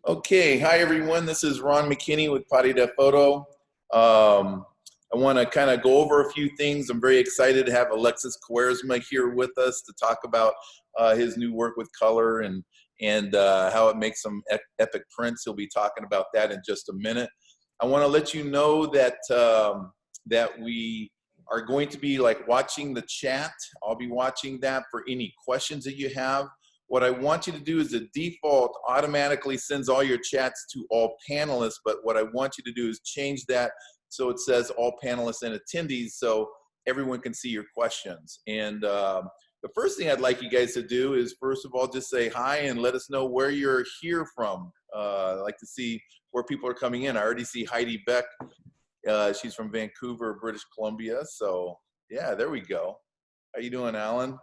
Okay, hi everyone. This is Ron McKinney with Pari da Photo. I want to kind of go over a few things. I'm very excited to have Alexis Cuarezma here with us to talk about his new work with color and how it makes some epic prints. He'll be talking about that in just a minute. I want to let you know that that we are going to be watching the chat. I'll be watching that for any questions that you have. What I want you to do is the default automatically sends all your chats to all panelists, but what I want you to do is change that so it says all panelists and attendees so everyone can see your questions. And the first thing I'd like you guys to do is, first of all, just say hi and let us know where you're here from. I'd like to see where people are coming in. I already see Heidi Beck. She's from Vancouver, British Columbia. So yeah, there we go. How you doing, Alan?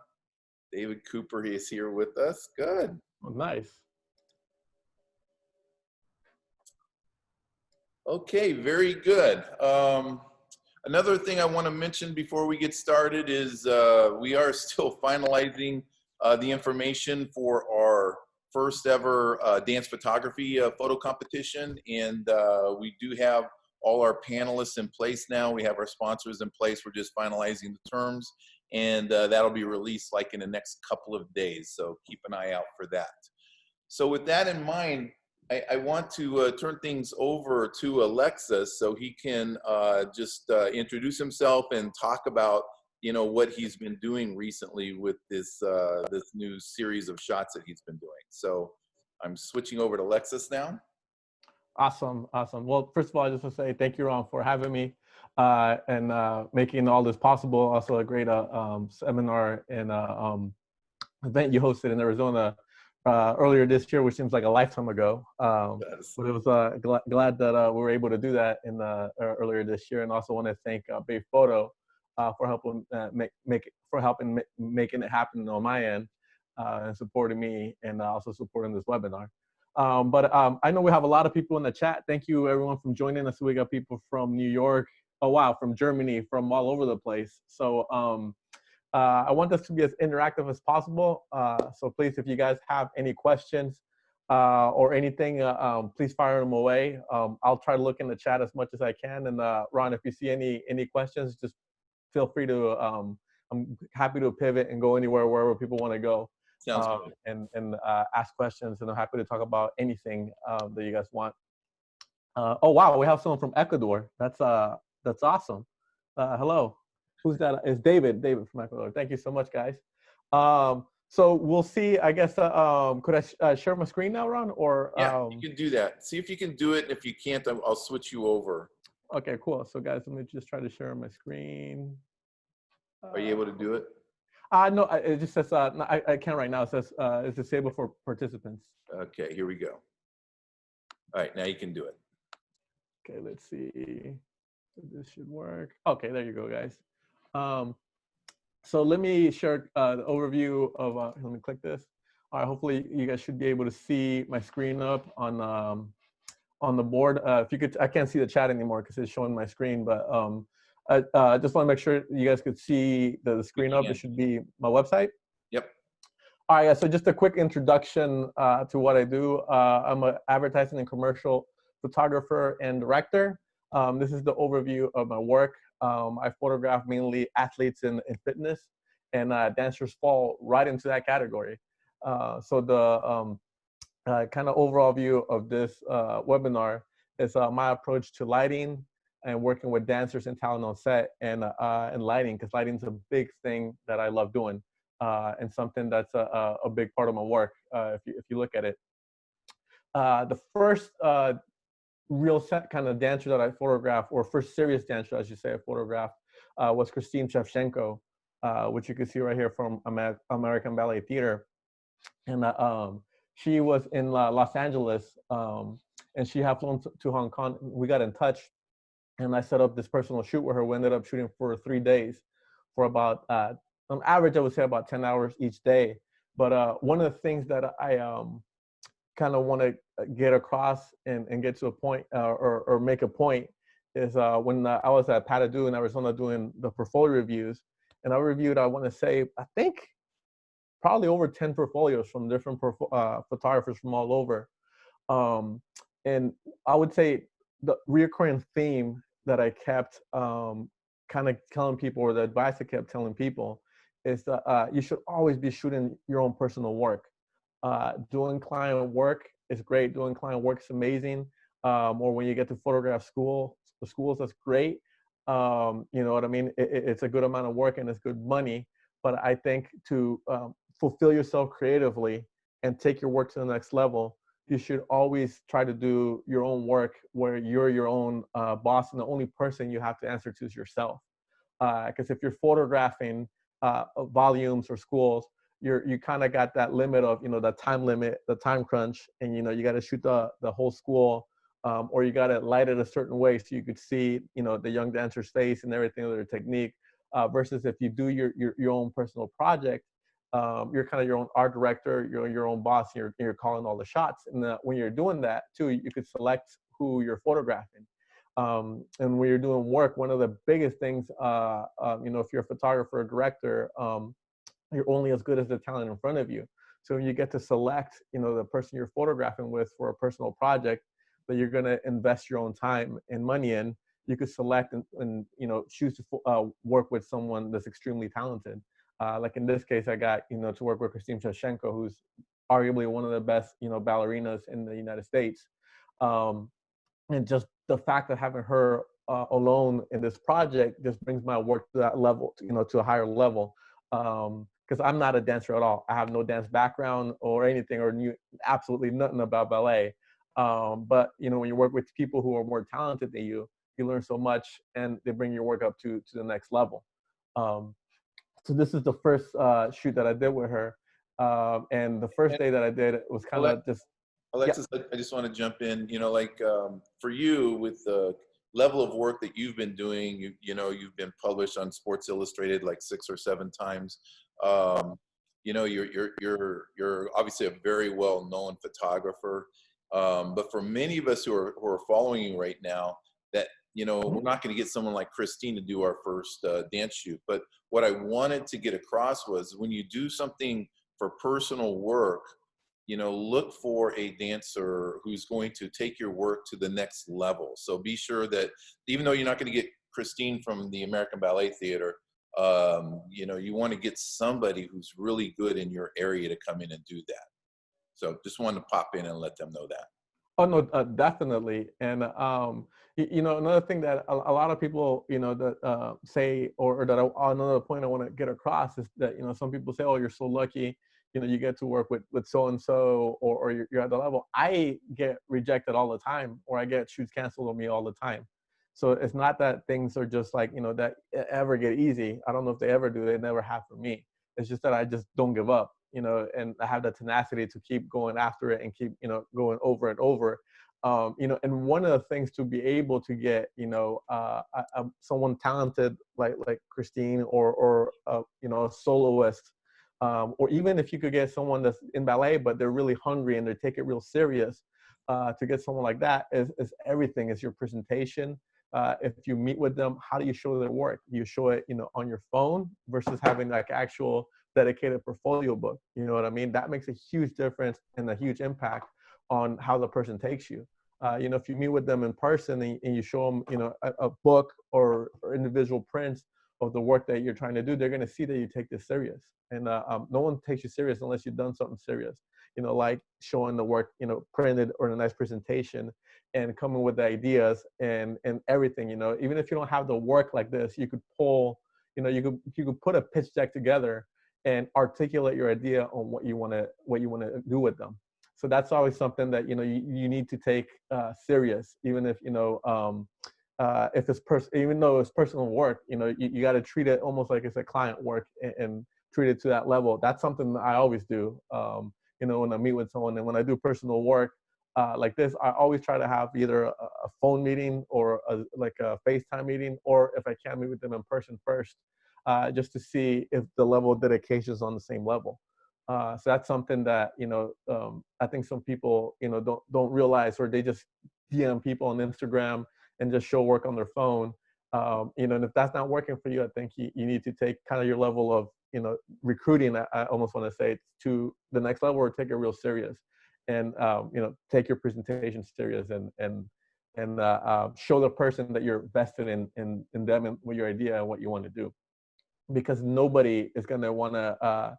David Cooper, he is here with us. Good. Oh, nice. Okay, very good. Another thing I want to mention before we get started is we are still finalizing the information for our first ever dance photography photo competition. And we do have all our panelists in place now. We have our sponsors in place. We're just finalizing the terms. And that'll be released like in the next couple of days. So keep an eye out for that. So with that in mind, I want to turn things over to Alexis so he can just introduce himself and talk about, you know, what he's been doing recently with this this new series of shots that he's been doing. So I'm switching over to Alexis now. Awesome, awesome. Well, first of all, I just want to say thank you, Ron, for having me and making all this possible. Also, a great seminar and event you hosted in Arizona earlier this year, which seems like a lifetime ago. Yes. But it was glad that we were able to do that in earlier this year, and also want to thank Bay Photo for helping making it happen on my end and supporting me, and also supporting this webinar. But I know we have a lot of people in the chat. Thank you, everyone, from joining us. We got people from New York, oh wow, from Germany, from all over the place. So I want this to be as interactive as possible. So please, if you guys have any questions or anything, please fire them away. I'll try to look in the chat as much as I can. And Ron, if you see any questions, just feel free to, I'm happy to pivot and go anywhere, wherever people want to go. And ask questions, and I'm happy to talk about anything that you guys want. Oh wow, we have someone from Ecuador. That's awesome. Hello, who's that? It's David from Ecuador. Thank you so much, guys. So we'll see. I guess could I share my screen now, Ron? Or yeah, you can do that. See if you can do it. And if you can't, I'll switch you over. Okay, cool. So guys, let me just try to share my screen. Are you able to do it? No, it just says, no, I can't right now. It says it's disabled for participants. Okay, here we go. All right, now you can do it. Okay, let's see if this should work. Okay, there you go, guys. So let me share the overview of, let me click this. All right, hopefully you guys should be able to see my screen up on the board. If you could, I can't see the chat anymore because it's showing my screen, but I just want to make sure you guys could see the screen up. It should be my website. Yep. All right, so just a quick introduction to what I do. I'm an advertising and commercial photographer and director. This is the overview of my work. I photograph mainly athletes in fitness, and dancers fall right into that category. So the kind of overall view of this webinar is my approach to lighting and working with dancers and talent on set, and lighting, because lighting is a big thing that I love doing, and something that's a big part of my work if you look at it. The first real set kind of dancer that I photographed, or first serious dancer, I should say, I photographed was Christine Shevchenko, which you can see right here from American Ballet Theater. And she was in Los Angeles, and she had flown to Hong Kong. We got in touch, and I set up this personal shoot with her. We ended up shooting for 3 days for about, on average, I would say about 10 hours each day. But one of the things that I kind of want to get across and get to a point or make a point is when I was at Padadoo in Arizona doing the portfolio reviews, and I reviewed, I want to say, I think probably over 10 portfolios from different photographers from all over. And I would say the reoccurring theme that I kept kind of telling people, or the advice I kept telling people, is that you should always be shooting your own personal work. Doing client work is great. Doing client work is amazing. Or when you get to photograph the schools, that's great. You know what I mean? It's a good amount of work and it's good money. But I think to fulfill yourself creatively and take your work to the next level, you should always try to do your own work where you're your own boss, and the only person you have to answer to is yourself. Because if you're photographing volumes or schools, you kind of got that limit of, you know, the time limit, the time crunch, and you know you got to shoot the whole school, or you got to light it a certain way so you could see, you know, the young dancer's face and everything, their technique. Versus if you do your own personal project, you're kind of your own art director, you're your own boss, and you're calling all the shots. And when you're doing that too, you could select who you're photographing. And when you're doing work, one of the biggest things, you know, if you're a photographer or director, you're only as good as the talent in front of you. So when you get to select, you know, the person you're photographing with for a personal project that you're going to invest your own time and money in, you could select and you know, choose to work with someone that's extremely talented. Like in this case, I got, you know, to work with Christine Shevchenko, who's arguably one of the best, you know, ballerinas in the United States. And just the fact of having her alone in this project just brings my work to that level, you know, to a higher level. Because I'm not a dancer at all. I have no dance background or anything, or knew absolutely nothing about ballet. But you know, when you work with people who are more talented than you learn so much, and they bring your work up to the next level. Um, so this is the first shoot that I did with her, and the first And day that I did it was kind of just, yeah. Alexis, I just want to jump in. You know, like for you, with the level of work that you've been doing, you know, you've been published on Sports Illustrated like 6 or 7 times. Um, you know, you're obviously a very well known photographer. But for many of us who are following you right now, that, you know, we're not going to get someone like Christine to do our first dance shoot. But what I wanted to get across was, when you do something for personal work, you know, look for a dancer who's going to take your work to the next level. So be sure that even though you're not going to get Christine from the American Ballet Theater, you know, you want to get somebody who's really good in your area to come in and do that. So just wanted to pop in and let them know that. Oh no, definitely. And you know, another thing that a lot of people, you know, that say, or that another point I want to get across is that, you know, some people say, "Oh, you're so lucky, you know, you get to work with so and so, or you're at the level." I get rejected all the time, or I get shoots canceled on me all the time. So it's not that things are just like, you know, that ever get easy. I don't know if they ever do. They never have for me. It's just that I just don't give up, you know, and I have the tenacity to keep going after it and keep, you know, going over and over. You know, and one of the things to be able to get, you know, someone talented like Christine, or you know, a soloist, or even if you could get someone that's in ballet but they're really hungry and they take it real serious, to get someone like that is everything. Is your presentation. If you meet with them, how do you show their work? You show it, you know, on your phone versus having like actual dedicated portfolio book. You know what I mean? That makes a huge difference and a huge impact on how the person takes you. You know, if you meet with them in person and you show them, you know, a book or individual prints of the work that you're trying to do, they're going to see that you take this serious. And no one takes you serious unless you've done something serious. You know, like showing the work, you know, printed or in a nice presentation, and coming with the ideas and everything. You know, even if you don't have the work like this, you could pull, you know, you could put a pitch deck together and articulate your idea on what you want to do with them. So that's always something that, you know, you need to take serious, even if, you know, if it's even though it's personal work, you know, you got to treat it almost like it's a client work, and treat it to that level. That's something that I always do. You know, when I meet with someone and when I do personal work like this, I always try to have either a phone meeting or like a FaceTime meeting, or if I can, meet with them in person first, just to see if the level of dedication is on the same level. So that's something that, you know, I think some people, you know, don't realize, or they just DM people on Instagram and just show work on their phone. You know, and if that's not working for you, I think you need to take kind of your level of, you know, recruiting, I almost want to say, to the next level, or take it real serious. and take your presentation serious, and show the person that you're vested in them and with your idea and what you want to do, because nobody is going to want to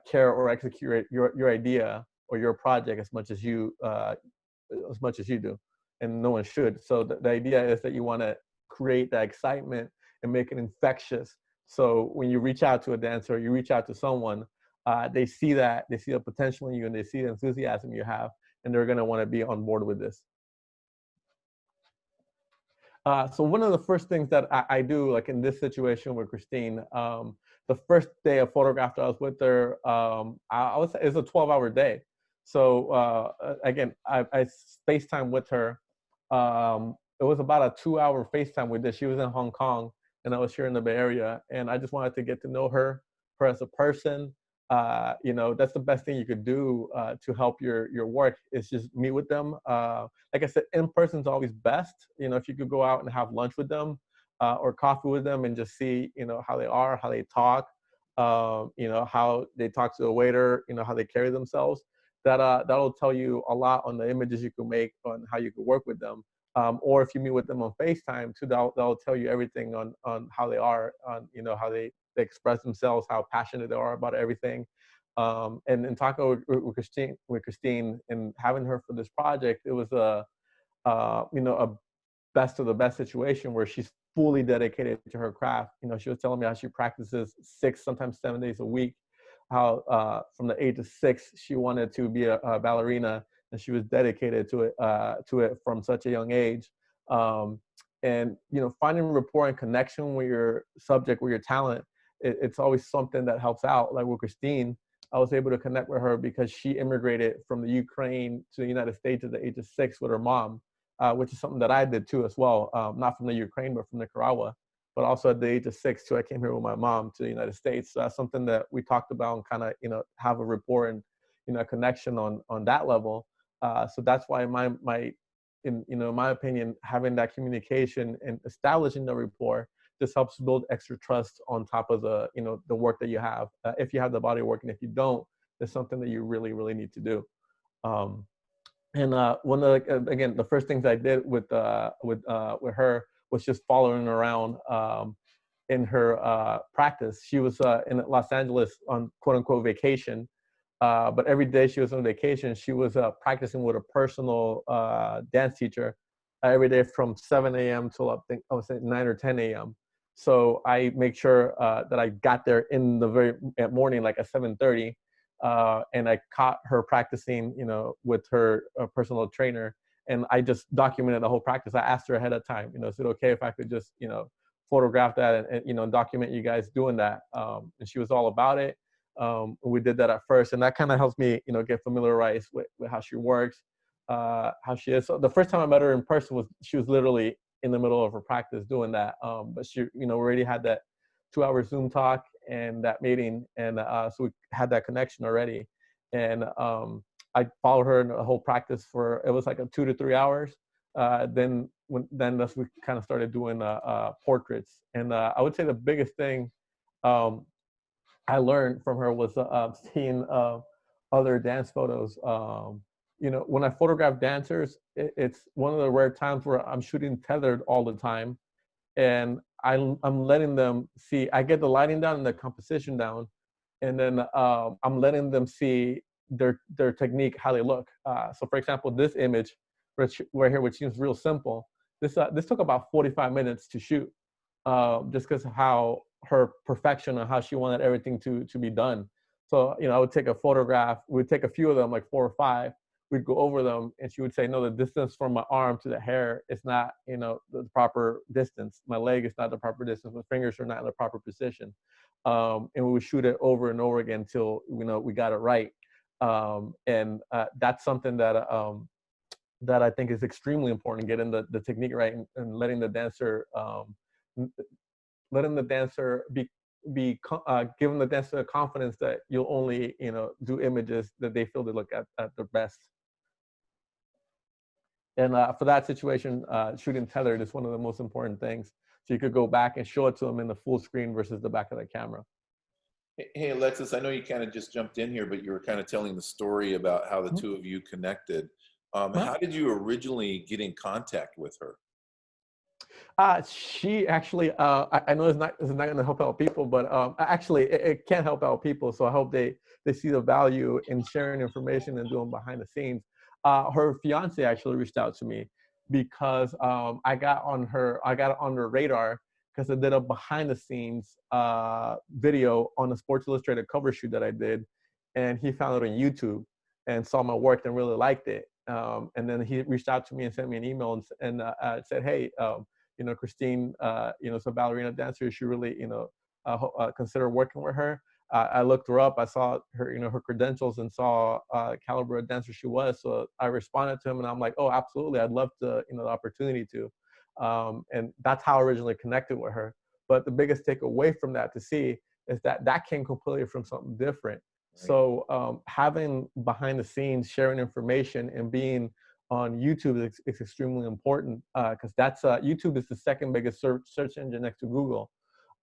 care or execute your idea or your project as much as you do, and no one should. So the idea is that you want to create that excitement and make it infectious. So when you reach out to a dancer, you reach out to someone, they see the potential in you, and they see the enthusiasm you have, and they're going to want to be on board with this. So one of the first things that I do, like in this situation with Christine, the first day of photograph that I was with her, I was, it's a 12-hour day. So again, I FaceTime with her. It was about a 2-hour FaceTime with this. She was in Hong Kong, and I was here in the Bay Area, and I just wanted to get to know her as a person. That's the best thing you could do to help your work, is just meet with them. Like I said, in person is always best. If you could go out and have lunch with them or coffee with them and just see, how they are, how they talk, how they talk to the waiter, how they carry themselves. That'll tell you a lot on the images you can make, on how you can work with them. Or if you meet with them on FaceTime too, that'll tell you everything on how they are, on how they express themselves, how passionate they are about everything. And talking with Christine and having her for this project, it was a best of the best situation where she's fully dedicated to her craft. She was telling me how she practices 6, sometimes 7 days a week, how from the age of 6, she wanted to be a ballerina, and she was dedicated to it from such a young age. And finding rapport and connection with your subject, with your talent, it's always something that helps out. Like with Christine, I was able to connect with her because she immigrated from the Ukraine to the United States at the age of 6 with her mom, which is something that I did too as well. Not from the Ukraine, but from Nicaragua. But also at the age of 6 too, I came here with my mom to the United States. So that's something that we talked about and kind of, have a rapport and, a connection on that level. So that's why in my opinion, having that communication and establishing the rapport just helps build extra trust on top of the, the work that you have. If you have the body of work, and if you don't, it's something that you really, really need to do. And one of again, the first things I did with her was just following around in her practice. She was in Los Angeles on quote unquote vacation, but every day she was on vacation, she was practicing with a personal dance teacher every day from 7 a.m. till I would say 9 or 10 a.m. So I make sure that I got there in the very morning, like at 7:30, and I caught her practicing, with her personal trainer, and I just documented the whole practice. I asked her ahead of time, is it okay if I could just, photograph that and document you guys doing that? And she was all about it. We did that at first, and that kind of helps me, get familiarized with how she works, how she is. So the first time I met her in person she was literally in the middle of her practice doing that. But she, already had that 2-hour Zoom talk and that meeting, and so we had that connection already. And I followed her in the whole practice it was like 2 to 3 hours. Then that's we kind of started doing portraits. And I would say the biggest thing I learned from her was seeing other dance photos. When I photograph dancers, it's one of the rare times where I'm shooting tethered all the time, and I'm letting them see. I get the lighting down and the composition down, and then I'm letting them see their technique, how they look. So, for example, this image right here, which seems real simple, this took about 45 minutes to shoot, just because of how her perfection and how she wanted everything to be done. So, I would take a photograph. We'd take a few of them, like 4 or 5. We'd go over them, and she would say, no, the distance from my arm to the hair is not, the proper distance. My leg is not the proper distance. My fingers are not in the proper position. And we would shoot it over and over again until, we got it right. And that's something that I think is extremely important, getting the technique right, and letting the dancer be giving the dancer confidence that you'll only do images that they feel they look at their best. And for that situation, shooting tethered is one of the most important things. So you could go back and show it to them in the full screen versus the back of the camera. Hey, Alexis, I know you kind of just jumped in here, but you were kind of telling the story about how the Mhm. two of you connected. Uh, How did you originally get in contact with her? she actually, I know it's not going to help out people, but actually it can help out people. So I hope they see the value in sharing information and doing behind the scenes. Her fiance actually reached out to me because I got on her radar because I did a behind the scenes video on a Sports Illustrated cover shoot that I did, and he found it on YouTube and saw my work and really liked it. And then he reached out to me and sent me an email and said, "Hey, Christine, is a ballerina dancer. You should really, consider working with her." I looked her up. I saw her, her credentials and saw caliber of dancer she was. So I responded to him, and I'm like, "Oh, absolutely. I'd love to, the opportunity to." And that's how I originally connected with her. But the biggest takeaway from that to see is that that came completely from something different. Right. So having behind the scenes, sharing information, and being on YouTube is extremely important because that's YouTube is the second biggest search engine next to Google.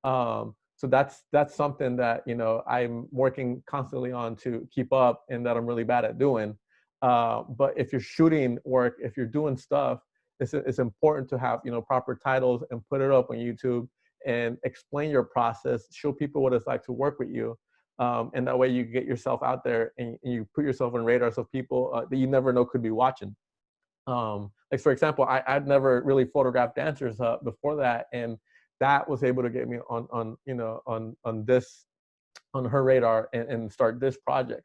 So that's something that I'm working constantly on to keep up, and that I'm really bad at doing. But if you're shooting work, if you're doing stuff, it's important to have proper titles and put it up on YouTube and explain your process, show people what it's like to work with you. And that way you get yourself out there and you put yourself on radars of people that you never know could be watching. Like for example, I'd never really photographed dancers before that, and that was able to get me on her radar and start this project.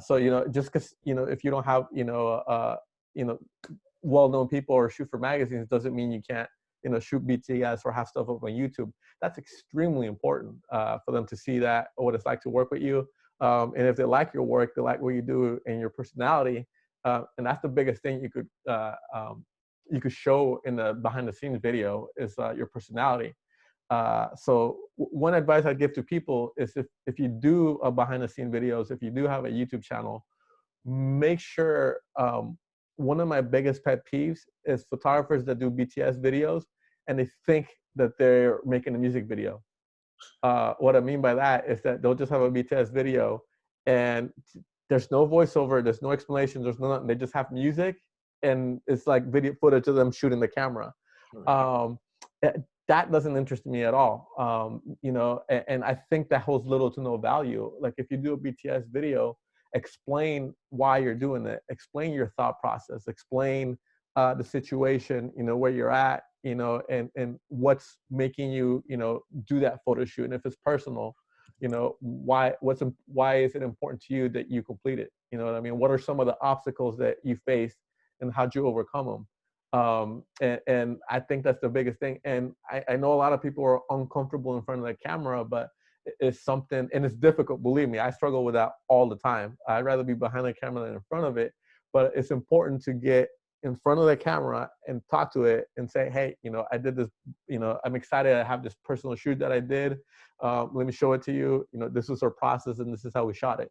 So just because if you don't have you know well-known people or shoot for magazines doesn't mean you can't shoot BTS or have stuff up on YouTube. That's extremely important for them to see that what it's like to work with you. And if they like your work, they like what you do and your personality. And that's the biggest thing you could show in the behind the scenes video is your personality. So one advice I give to people is if you do a behind the scene videos, if you do have a YouTube channel, make sure one of my biggest pet peeves is photographers that do BTS videos and they think that they're making a music video. What I mean by that is that they'll just have a BTS video and there's no voiceover, there's no explanation, there's no nothing. They just have music and it's like video footage of them shooting the camera. Right. Um, that doesn't interest me at all. And I think that holds little to no value. Like if you do a BTS video, explain why you're doing it, explain your thought process, explain the situation, where you're at, and what's making you, do that photo shoot. And if it's personal, why is it important to you that you complete it? You know what I mean? What are some of the obstacles that you faced and how'd you overcome them? And I think that's the biggest thing. And I know a lot of people are uncomfortable in front of the camera, but it's something, and it's difficult. Believe me, I struggle with that all the time. I'd rather be behind the camera than in front of it, but it's important to get in front of the camera and talk to it and say, hey, I did this, I'm excited. I have this personal shoot that I did. Let me show it to you. This is our process and this is how we shot it.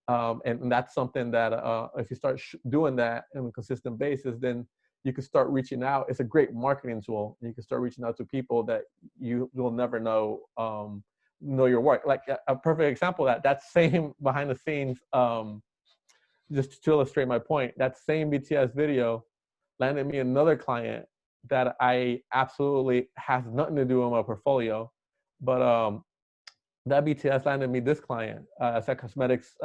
And that's something that if you start doing that on a consistent basis, then you can start reaching out. It's a great marketing tool. You can start reaching out to people that you will never know your work. Like a perfect example of that same behind the scenes, just to illustrate my point, that same BTS video landed me another client that I absolutely has nothing to do with my portfolio, but that BTS landed me this client, as a cosmetics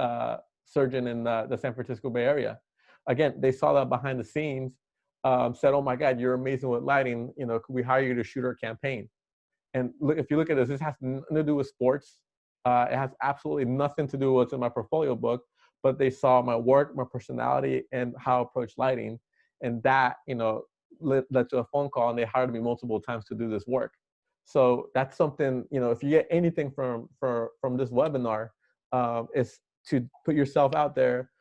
surgeon in the San Francisco Bay Area. Again, they saw that behind the scenes, said, "Oh my God, you're amazing with lighting. Could we hire you to shoot our campaign?" And look, if you look at this has nothing to do with sports. It has absolutely nothing to do with what's in my portfolio book. But they saw my work, my personality, and how I approach lighting, and that led to a phone call, and they hired me multiple times to do this work. So that's something, if you get anything from this webinar, is to put yourself out there,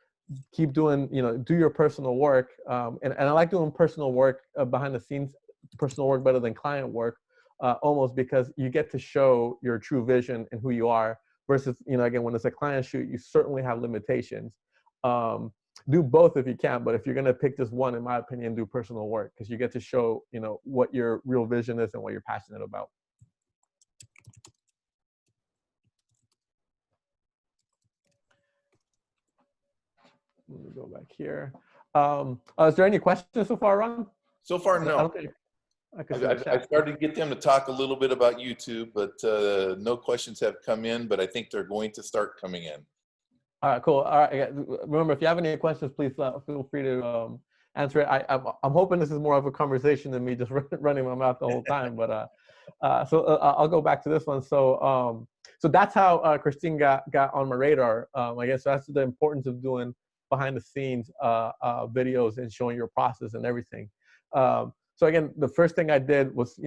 keep doing, do your personal work. And I like doing personal work behind the scenes, personal work better than client work, almost because you get to show your true vision and who you are versus, again, when it's a client shoot, you certainly have limitations. Do both if you can, but if you're going to pick just one, in my opinion, do personal work because you get to show, what your real vision is and what you're passionate about. let me go back here. Is there any questions so far, Ron? So far, I no. don't think I can see the I chat. started to get them to talk a little bit about YouTube, but no questions have come in, but I think they're going to start coming in. All right, cool. All right, remember, if you have any questions, please feel free to answer it. I'm hoping this is more of a conversation than me just running my mouth the whole time. But I'll go back to this one. So that's how Christine got on my radar. I guess that's the importance of doing behind the scenes videos and showing your process and everything. So again, the first thing I did was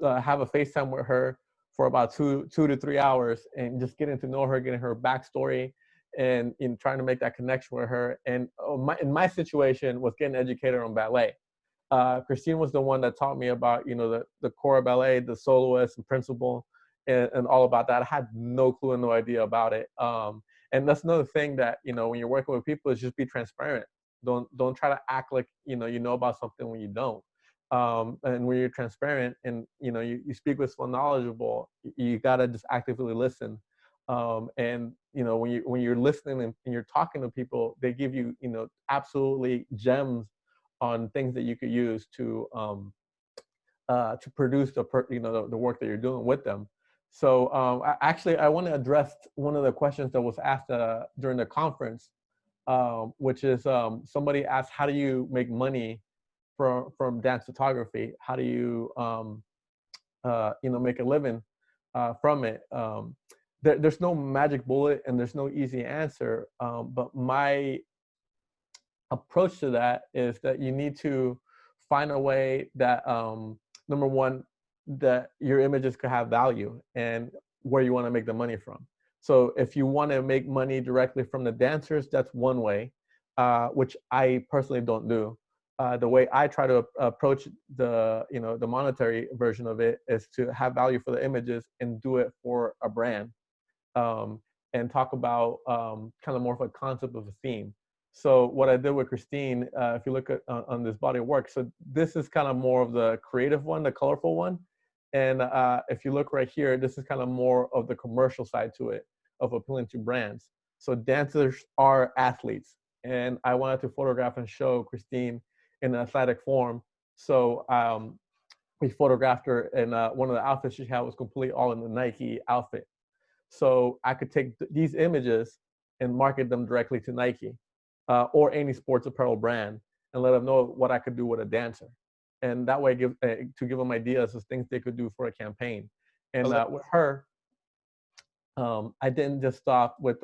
have a FaceTime with her for about 2 to 3 hours and just getting to know her, getting her backstory, and in trying to make that connection with her. And in my situation was getting educated on ballet. Christine was the one that taught me about, the core of ballet, the soloist and principle, and all about that. I had no clue and no idea about it. And that's another thing that, when you're working with people, is just be transparent. Don't try to act like, you know about something when you don't. And when you're transparent and, you speak with someone knowledgeable, you got to just actively listen. And when you're listening and you're talking to people, they give you absolutely gems on things that you could use to produce the work that you're doing with them. So I want to address one of the questions that was asked during the conference, which is somebody asked, how do you make money from dance photography? How do you make a living from it? There's no magic bullet and there's no easy answer, but my approach to that is that you need to find a way that number one, that your images could have value and where you want to make the money from. So if you want to make money directly from the dancers, that's one way, which I personally don't do. The way I try to approach the monetary version of it is to have value for the images and do it for a brand, and talk about kind of more of a concept of a theme. So what I did with Christine, if you look at on this body of work, so this is kind of more of the creative one, the colorful one. And if you look right here, this is kind of more of the commercial side to it, of appealing to brands. So dancers are athletes. And I wanted to photograph and show Christine in an athletic form. So we photographed her, and one of the outfits she had was completely all in the Nike outfit. So I could take these images and market them directly to Nike or any sports apparel brand and let them know what I could do with a dancer. And that way to give them ideas of things they could do for a campaign. And with her, I didn't just stop with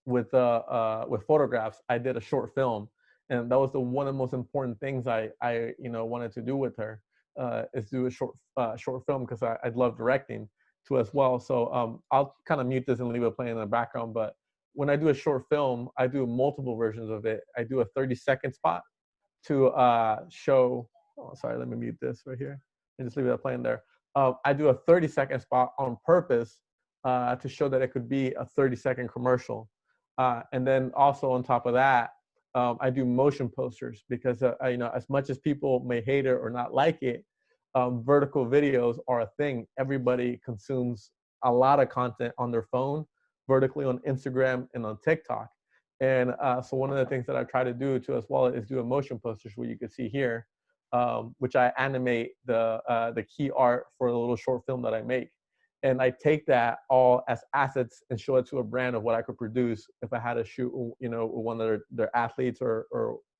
with photographs. I did a short film, and that was one of the most important things I wanted to do with her, is do a short film, because I love directing too as well. So I'll kind of mute this and leave it playing in the background. But when I do a short film, I do multiple versions of it. I do a 30-second spot to show. Oh, sorry, let me mute this right here and just leave it playing there. I do a 30-second spot on purpose to show that it could be a 30-second commercial. And then also on top of that, I do motion posters, because as much as people may hate it or not like it, vertical videos are a thing. Everybody consumes a lot of content on their phone, vertically on Instagram and on TikTok. And so one of the things that I try to do too as well is do a motion posters, where you can see here, which I animate the key art for the little short film that I make. And I take that all as assets and show it to a brand of what I could produce if I had to shoot, one of their athletes, or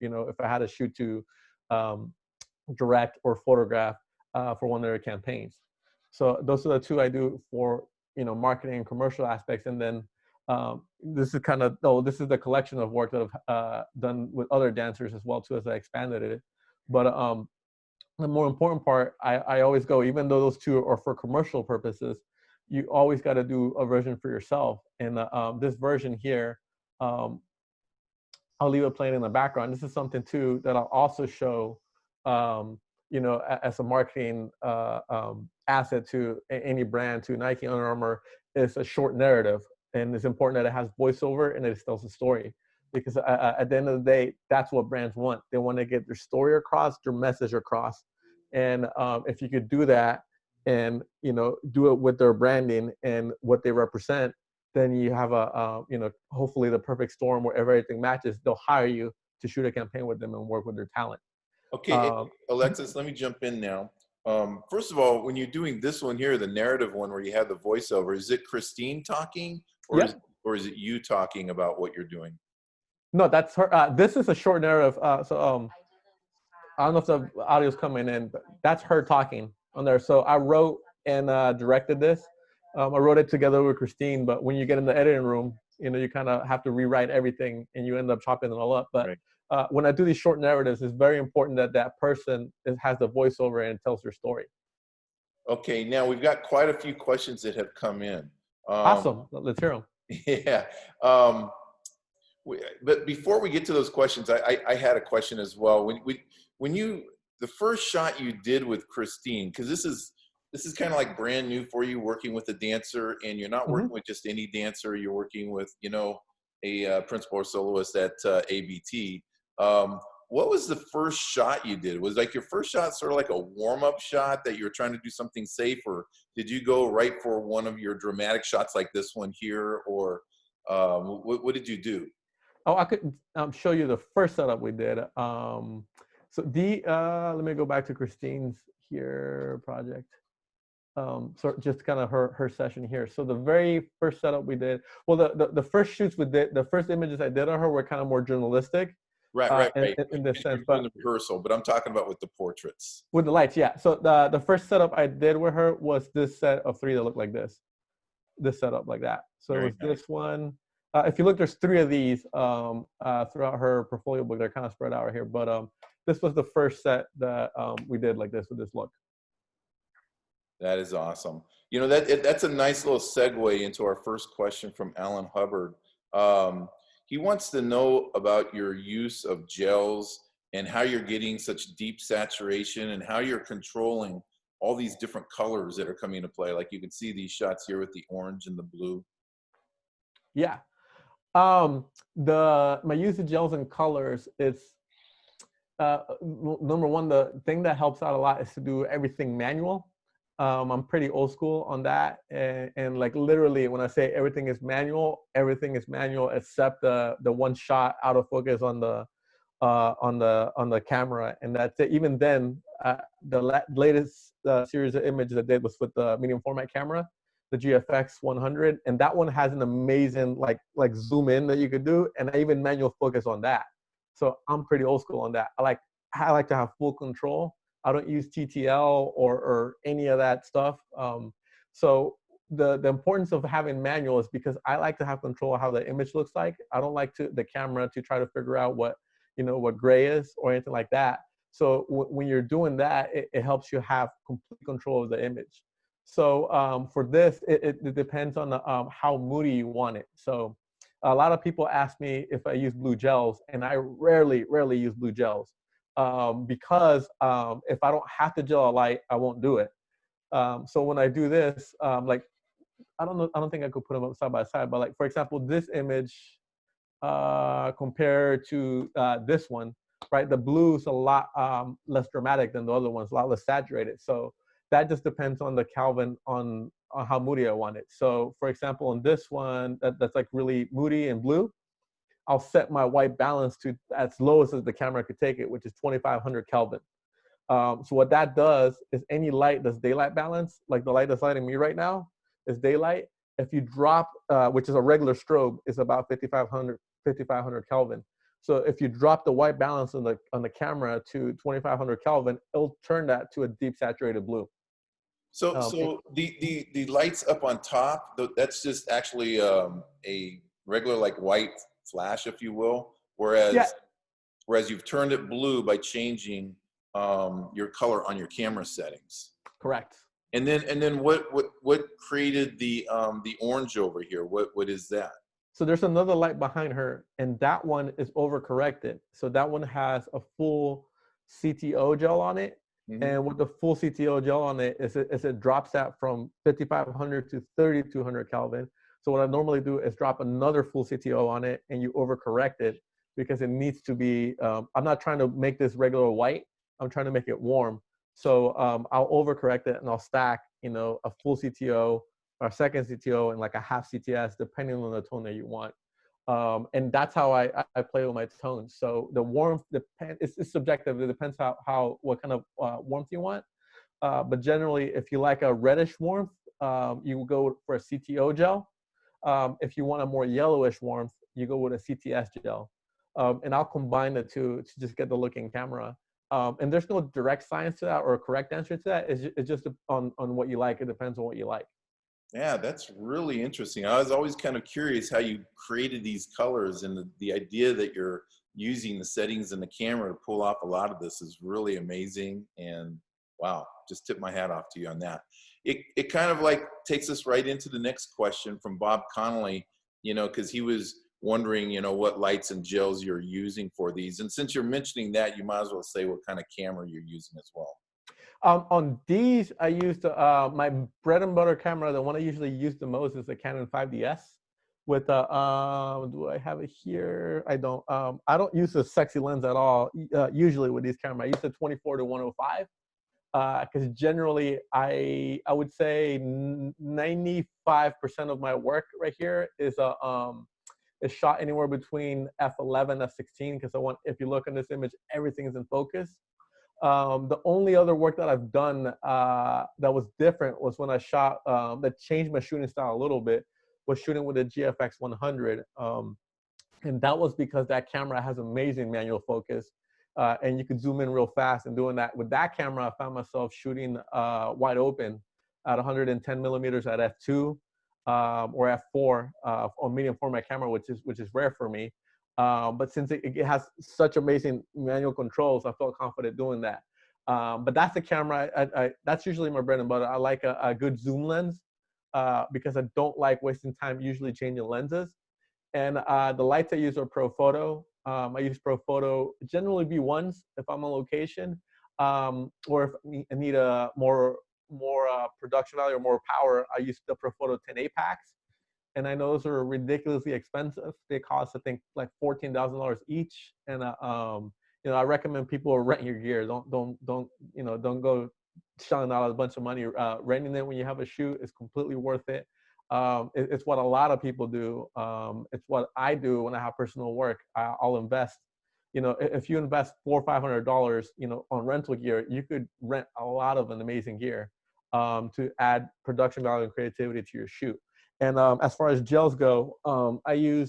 if I had to shoot to direct or photograph for one of their campaigns. So those are the two I do for marketing and commercial aspects. And then this is the collection of work that I've done with other dancers as well too, as I expanded it. But the more important part, I always go, even though those two are for commercial purposes, you always got to do a version for yourself. And this version here, I'll leave it playing in the background. This is something too that I'll also show, as a marketing asset to any brand, to Nike, Under Armour. It's a short narrative, and it's important that it has voiceover and it tells a story. Because at the end of the day, that's what brands want. They want to get their story across, their message across. And if you could do that and, do it with their branding and what they represent, then you have hopefully the perfect storm where everything matches. They'll hire you to shoot a campaign with them and work with their talent. Okay, Alexis, let me jump in now. First of all, when you're doing this one here, the narrative one where you have the voiceover, is it Christine talking, or Yep. is it you talking about what you're doing? No, that's her. This is a short narrative. I don't know if the audio's coming in, but that's her talking on there. So I wrote and directed this. I wrote it together with Christine, but when you get in the editing room, you kind of have to rewrite everything and you end up chopping it all up. But Right. when I do these short narratives, it's very important that that person has the voiceover and tells their story. Okay, now we've got quite a few questions that have come in. Awesome. Let's hear them. Yeah. But before we get to those questions, I had a question as well. When you, the first shot you did with Christine, because this is kind of like brand new for you, working with a dancer, and you're not working with just any dancer. You're working with a principal or soloist at ABT. What was the first shot you did? Was like your first shot sort of like a warm-up shot that you were trying to do something safe, or did you go right for one of your dramatic shots like this one here, or what did you do? Oh, I could show you the first setup we did. Let me go back to Christine's here project. So just kind of her session here. So the very first setup we did, well, the first shoots we did, the first images I did on her were kind of more journalistic. Right. In this sense, but the rehearsal, but I'm talking about with the portraits. With the lights, yeah. So the first setup I did with her was this set of 3 that look like this. This setup like that. So it was this one. If you look, there's 3 of these throughout her portfolio book. They're kind of spread out right here, but this was the first set that we did like this with this look. That is awesome. That's a nice little segue into our first question from Alan Hubbard. He wants to know about your use of gels and how you're getting such deep saturation and how you're controlling all these different colors that are coming into play. Like you can see these shots here with the orange and the blue. Yeah. My use of gels and colors is number one, the thing that helps out a lot is to do everything manual. I'm pretty old school on that, and like literally when I say everything is manual except the one shot out of focus on the camera, and that's it. Even then, the latest series of images I did was with the medium format camera, the GFX 100, and that one has an amazing like zoom in that you could do, and I even manual focus on that. So I'm pretty old school on that. I like to have full control. I don't use TTL or any of that stuff. So the importance of having manual is because I like to have control of how the image looks like. I don't like the camera to try to figure out what gray is or anything like that. So when you're doing that, it helps you have complete control of the image. So for this, it depends on how moody you want it. So a lot of people ask me if I use blue gels, and I rarely use blue gels. Because if I don't have to gel a light, I won't do it. So when I do this, like, I don't think I could put them up side by side, but like, for example, this image compared to this one, right? The blue is a lot less dramatic than the other ones, a lot less saturated. So that just depends on the Kelvin on how moody I want it. So for example, on this one, that's like really moody and blue, I'll set my white balance to as low as the camera could take it, which is 2500 Kelvin. So what that does is any light that's daylight balance, like the light that's lighting me right now is daylight. If you drop, which is a regular strobe, is about 5500 Kelvin. So if you drop the white balance on the camera to 2500 Kelvin, it'll turn that to a deep saturated blue. So the lights up on top, that's just actually a regular like white flash, if you will, whereas you've turned it blue by changing your color on your camera settings. Correct. And then what created the orange over here? What is that? So there's another light behind her, and that one is overcorrected. So that one has a full CTO gel on it. Mm-hmm. And with the full CTO gel on it, it drops that from 5500 to 3200 Kelvin. So what I normally do is drop another full CTO on it, and you overcorrect it because it needs to be, I'm not trying to make this regular white. I'm trying to make it warm. So I'll overcorrect it, and I'll stack, a full CTO or a second CTO, and like a half CTS, depending on the tone that you want. And that's how I play with my tones. So the warmth depends. It's subjective. It depends what kind of warmth you want. But generally, if you like a reddish warmth, you will go for a CTO gel. If you want a more yellowish warmth, you go with a CTS gel. And I'll combine the two to just get the look in camera. And there's no direct science to that or a correct answer to that. It's just on what you like. It depends on what you like. Yeah, that's really interesting. I was always kind of curious how you created these colors, and the idea that you're using the settings in the camera to pull off a lot of this is really amazing. And wow, just tip my hat off to you on that. It kind of like takes us right into the next question from Bob Connolly, because he was wondering, what lights and gels you're using for these. And since you're mentioning that, you might as well say what kind of camera you're using as well. On these, I used my bread and butter camera. The one I usually use the most is the Canon 5DS. With do I have it here? I don't. I don't use a sexy lens at all. Usually with these cameras, I use the 24 to 105. Because generally, I would say 95% of my work right here is shot anywhere between f11 f16. Because if you look in this image, everything is in focus. The only other work that I've done that was different was when I shot, that changed my shooting style a little bit, was shooting with a GFX 100. And that was because that camera has amazing manual focus, and you could zoom in real fast. And doing that with that camera, I found myself shooting wide open at 110 millimeters at f2 or f4 on medium format camera, which is rare for me. But since it has such amazing manual controls, I felt confident doing that. But that's the camera. That's usually my bread and butter. I like a good zoom lens because I don't like wasting time usually changing lenses. And the lights I use are Profoto. I use Profoto generally B1s if I'm on location, or if I need a more production value or more power, I use the Profoto 10A packs. And I know those are ridiculously expensive. They cost, I think, like $14,000 each. And I recommend people rent your gear. Don't go shelling out a bunch of money. Renting it when you have a shoot is completely worth it. It's what a lot of people do. It's what I do when I have personal work. I'll invest. If you invest $400 or $500, on rental gear, you could rent a lot of an amazing gear to add production value and creativity to your shoot. And as far as gels go, I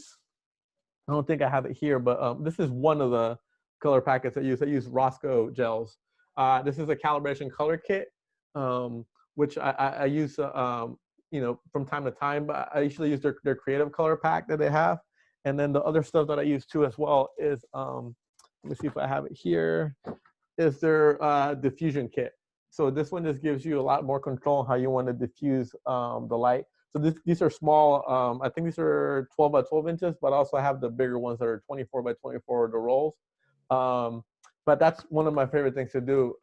don't think I have it here, but this is one of the color packets I use. I use Roscoe gels. This is a calibration color kit, which I use, from time to time. But I usually use their creative color pack that they have. And then the other stuff that I use too as well is, let me see if I have it here, is their diffusion kit. So this one just gives you a lot more control on how you want to diffuse the light. So these are small. I think these are 12 by 12 inches, but also I have the bigger ones that are 24 by 24, the rolls. But that's one of my favorite things to do.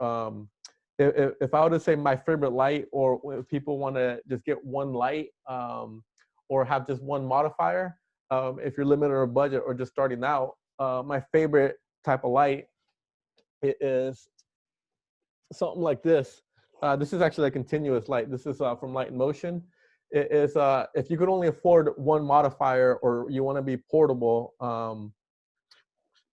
If I were to say my favorite light, or if people want to just get one light or have just one modifier, if you're limited on a budget or just starting out, my favorite type of light is something like this. This is actually a continuous light. This is from Light in Motion. It is, if you could only afford one modifier or you want to be portable,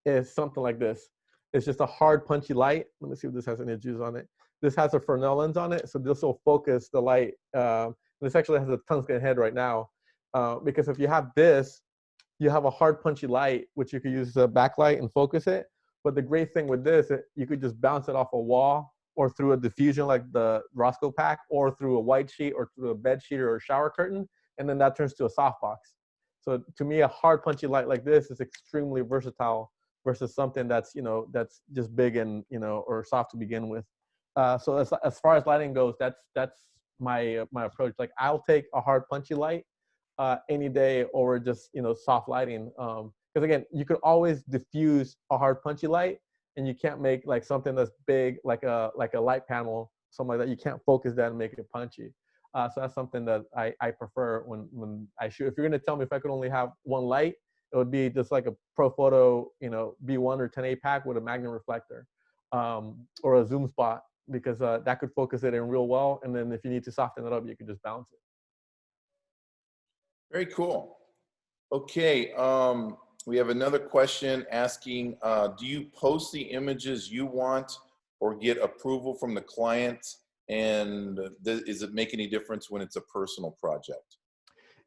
is something like this. It's just a hard, punchy light. Let me see if this has any juice on it. This has a Fresnel lens on it, so this will focus the light. This actually has a tungsten head right now, because if you have this, you have a hard, punchy light, which you could use as a backlight and focus it. But the great thing with this, you could just bounce it off a wall, or through a diffusion like the Roscoe pack, or through a white sheet, or through a bed sheet or a shower curtain, and then that turns to a softbox. So to me, a hard, punchy light like this is extremely versatile versus something that's that's just big and or soft to begin with. So as far as lighting goes, that's my approach. Like, I'll take a hard, punchy light any day over just soft lighting. Because again, you could always diffuse a hard, punchy light, and you can't make like something that's big, like a light panel, something like that. You can't focus that and make it punchy. So that's something that I prefer when I shoot. If you're gonna tell me if I could only have one light, it would be just like a Profoto, B1 or 10A pack with a magnum reflector, or a zoom spot, because that could focus it in real well. And then if you need to soften it up, you could just bounce it. Very cool. Okay, we have another question asking, do you post the images you want or get approval from the client? And does it make any difference when it's a personal project?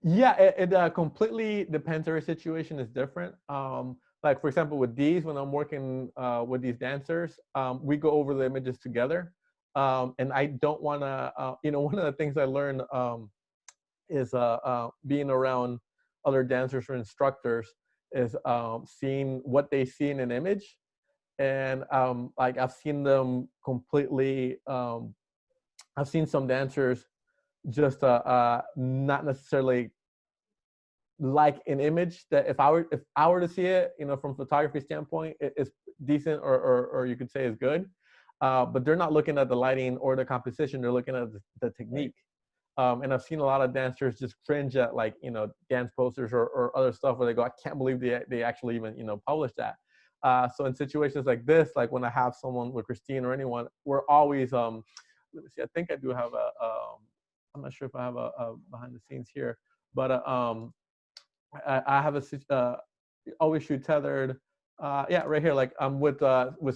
Yeah, it completely depends. Every situation is different. Like for example, with these, when I'm working with these dancers, we go over the images together. And I don't want to, one of the things I learned is being around other dancers or instructors is seeing what they see in an image. And like I've seen them completely, I've seen some dancers just not necessarily like an image that if I were to see it, from photography standpoint, it's decent or you could say is good, but they're not looking at the lighting or the composition. They're looking at the Right. technique. And I've seen a lot of dancers just cringe at like dance posters or other stuff where they go, I can't believe they actually even publish that. So in situations like this, like when I have someone with Christine or anyone, we're always let me see. I think I do have I'm not sure if I have a behind the scenes here, but I have always shoot tethered. Yeah, right here. Like I'm with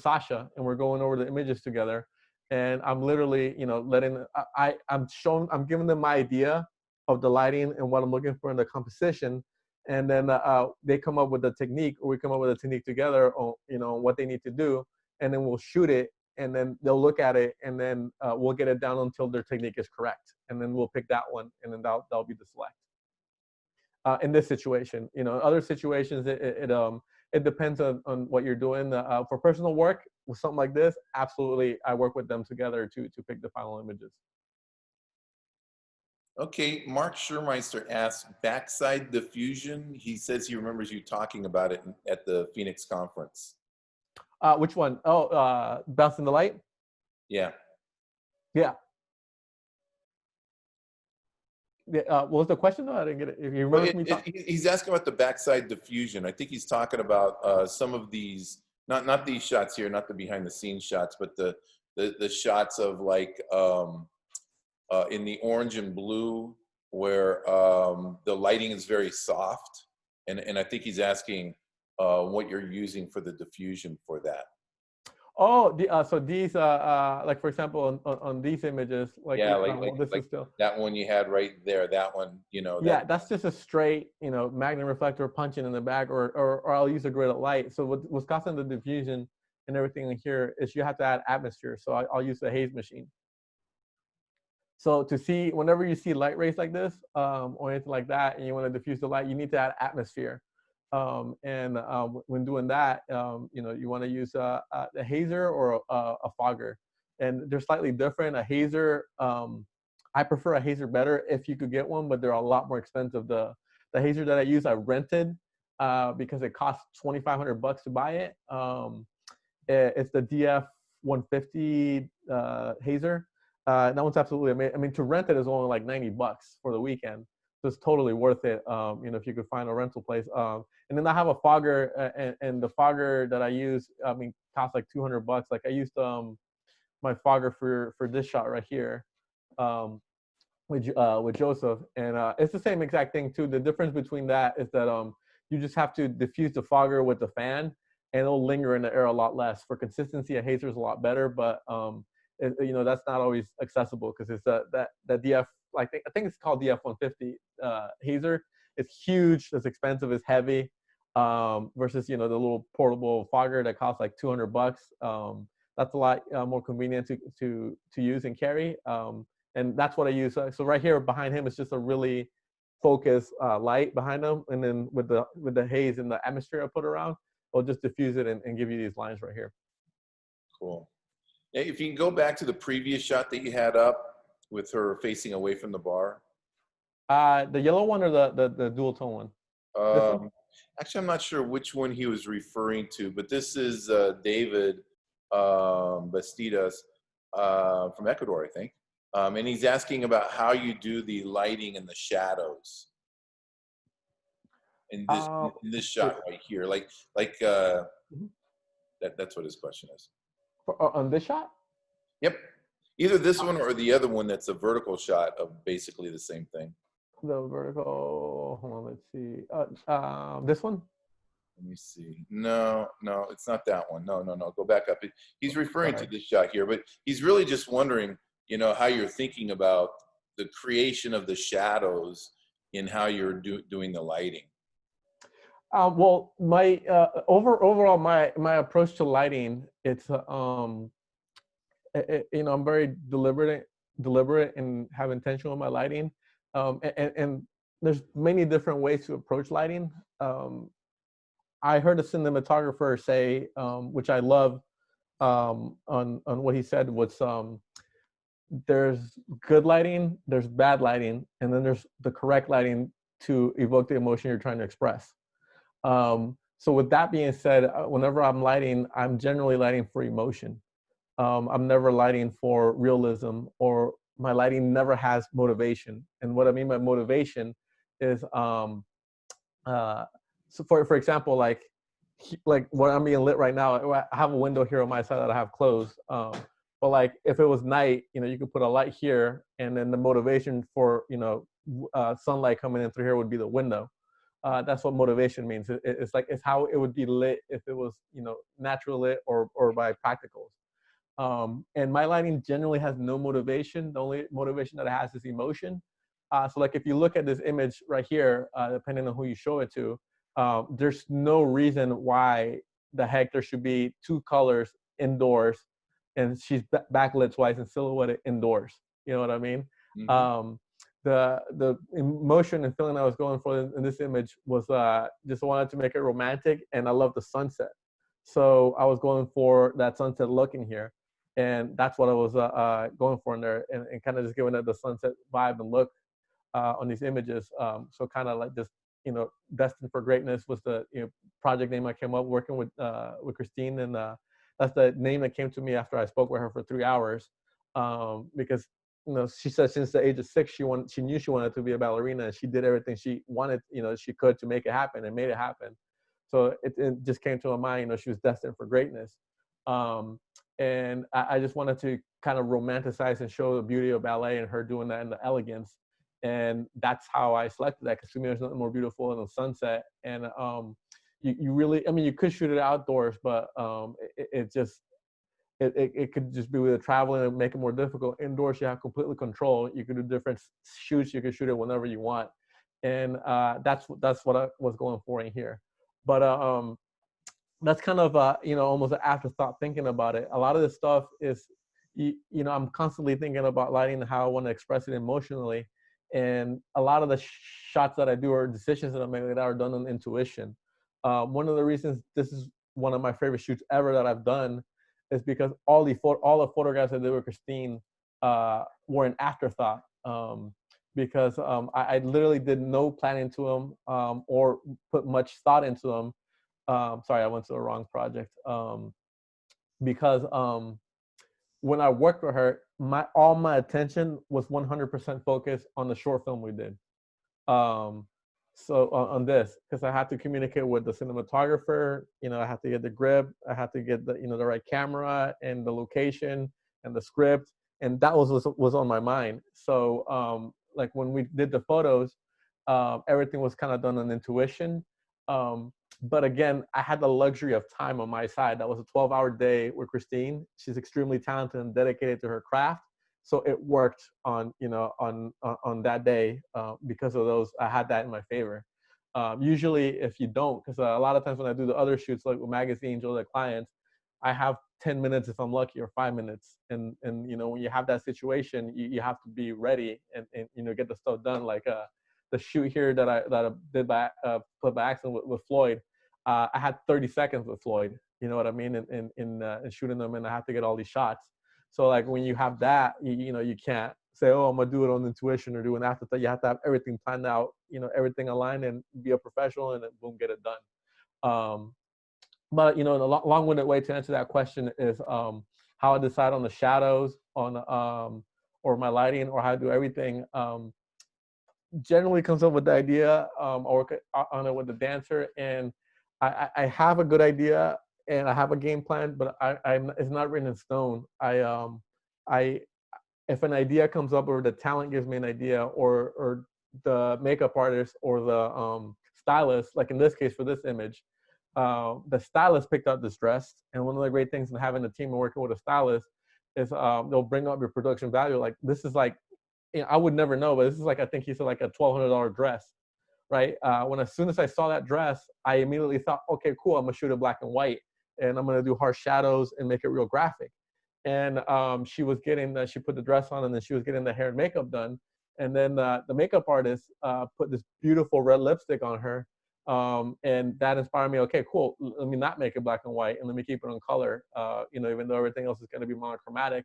Sasha, and we're going over the images together, and I'm literally, letting I'm giving them my idea of the lighting and what I'm looking for in the composition, and then they come up with the technique, or we come up with a technique together, on what they need to do, and then we'll shoot it, and then they'll look at it, and then we'll get it down until their technique is correct, and then we'll pick that one, and then that'll be the select. In this situation. Other situations, it depends on what you're doing. For personal work with something like this, absolutely, I work with them together to pick the final images. Okay, Mark Schurmeister asks, backside diffusion. He says he remembers you talking about it at the Phoenix conference. Which one? Oh, bouncing the light. Yeah. Yeah. Yeah, what was the question though? I didn't get it. If you Well, remember me talking. he's asking about the backside diffusion. I think he's talking about some of these, not these shots here, not the behind the scenes shots, but the shots of like in the orange and blue where the lighting is very soft, and I think he's asking what you're using for the diffusion for that. Oh, so these, like for example, on these images, like, Yeah, well, this is still. that one you had right there. That one, Yeah, that. that's just a straight, magnet reflector punching in the back, or I'll use a grid of light. So what's causing the diffusion and everything in here is you have to add atmosphere. So I'll use the haze machine. So to see, whenever you see light rays like this, or anything like that, and you want to diffuse the light, you need to add atmosphere. And when doing that, you want to use a hazer or a fogger. And they're slightly different. A hazer, I prefer a hazer better if you could get one, but they're a lot more expensive. The hazer that I use, I rented because it costs $2,500 to buy it. It's the DF 150 hazer. That one's absolutely amazing. I mean, to rent it is only like $90 for the weekend. So it's totally worth it, if you could find a rental place. And then I have a fogger, and the fogger that I use, I mean, costs like $200. Like I used my fogger for this shot right here, with Joseph, and it's the same exact thing too. The difference between that is that you just have to diffuse the fogger with the fan, and it'll linger in the air a lot less. For consistency, a hazer is a lot better, but that's not always accessible because it's that DF. I think it's called DF 150 hazer. It's huge. It's expensive. It's heavy. Versus the little portable fogger that costs like $200. That's a lot more convenient to use and carry. And that's what I use. So right here behind him is just a really focused light behind him, and then with the haze and the atmosphere I put around, it'll just diffuse it and give you these lines right here. Cool. If you can go back to the previous shot that you had up with her facing away from the bar. The yellow one or the dual tone one? This one? Actually, I'm not sure which one he was referring to, but this is David Bastidas from Ecuador, I think. And he's asking about how you do the lighting and the shadows in this shot right here. That's what his question is. On this shot? Yep. Either this one or the other one that's a vertical shot of basically the same thing. The vertical, hold on, let's see. This one? Let me see. No, no, it's not that one. No, no, no. Go back up. He's referring to Sorry. this shot here, but he's really just wondering, how you're thinking about the creation of the shadows in how you're doing the lighting. Well, my overall my approach to lighting, it's I'm very deliberate and have intention with my lighting, and there's many different ways to approach lighting. I heard a cinematographer say, which I love, on what he said was, there's good lighting, there's bad lighting, and then there's the correct lighting to evoke the emotion you're trying to express. So with that being said, whenever I'm lighting, I'm generally lighting for emotion. I'm never lighting for realism, or my lighting never has motivation. And what I mean by motivation is, so for example, like where I'm being lit right now, I have a window here on my side that I have closed. But like if it was night, you could put a light here, and then the motivation for sunlight coming in through here would be the window. That's what motivation means. It's how it would be lit if it was natural lit or by practicals. And my lighting generally has no motivation. The only motivation that it has is emotion. So like if you look at this image right here, depending on who you show it to, there's no reason why the heck there should be two colors indoors, and she's backlit twice and silhouetted indoors. You know what I mean? Mm-hmm. The emotion and feeling I was going for in this image was, just wanted to make it romantic, and I love the sunset. So I was going for that sunset look in here, and that's what I was going for in there, and kind of just giving it the sunset vibe and look on these images. So kind of like just destined for greatness was the project name I came up working with Christine, and that's the name that came to me after I spoke with her for 3 hours, because she said since the age of 6 she knew she wanted to be a ballerina, and she did everything she wanted she could to make it happen, and made it happen. So it just came to my mind, she was destined for greatness. And I just wanted to kind of romanticize and show the beauty of ballet and her doing that and the elegance. And that's how I selected that, because to me there's nothing more beautiful than the sunset. And you really, I mean, you could shoot it outdoors, but it could just be with the traveling and make it more difficult. Indoors, you have complete control. You can do different shoots. You can shoot it whenever you want, and that's what I was going for in here. But that's kind of almost an afterthought thinking about it. A lot of this stuff is, I'm constantly thinking about lighting and how I want to express it emotionally, and a lot of the shots that I do or decisions that I make that are done on intuition. One of the reasons this is one of my favorite shoots ever that I've done is because all the photographs I did with Christine were an afterthought. Because I literally did no planning to them, or put much thought into them. Sorry, I went to the wrong project. Because when I worked with her, all my attention was 100% focused on the short film we did. So on this, because I had to communicate with the cinematographer, I had to get the grip, I had to get the the right camera and the location and the script, and that was on my mind. So like when we did the photos, everything was kind of done on intuition. But again, I had the luxury of time on my side. That was a 12-hour day with Christine. She's extremely talented and dedicated to her craft. So it worked on on that day, because of those. I had that in my favor. Usually, if you don't, because a lot of times when I do the other shoots, like with magazines or the clients, I have 10 minutes if I'm lucky, or 5 minutes. And when you have that situation, you have to be ready and get the stuff done. Like the shoot here that I did put by accident with Floyd. I had 30 seconds with Floyd. You know what I mean? In shooting them, and I have to get all these shots. So like when you have that, you can't say, oh, I'm gonna do it on intuition or do an afterthought. You have to have everything planned out, everything aligned, and be a professional, and then boom, get it done. But the long-winded way to answer that question is how I decide on the shadows, or my lighting, or how I do everything. Generally comes up with the idea, or on it with the dancer, and I have a good idea and I have a game plan, but it's not written in stone. I if an idea comes up, or the talent gives me an idea, or the makeup artist or the stylist, like in this case for this image, the stylist picked out this dress. And one of the great things in having a team and working with a stylist is they'll bring up your production value. Like this is like, you know, I would never know, but this is like, I think he said like a $1,200 dress, right? As soon as I saw that dress, I immediately thought, okay, cool, I'm gonna shoot it black and white, and I'm gonna do harsh shadows and make it real graphic. And she was getting she put the dress on, and then she was getting the hair and makeup done. And then the makeup artist put this beautiful red lipstick on her. And that inspired me, okay, cool, let me not make it black and white, and let me keep it in color, you know, even though everything else is gonna be monochromatic.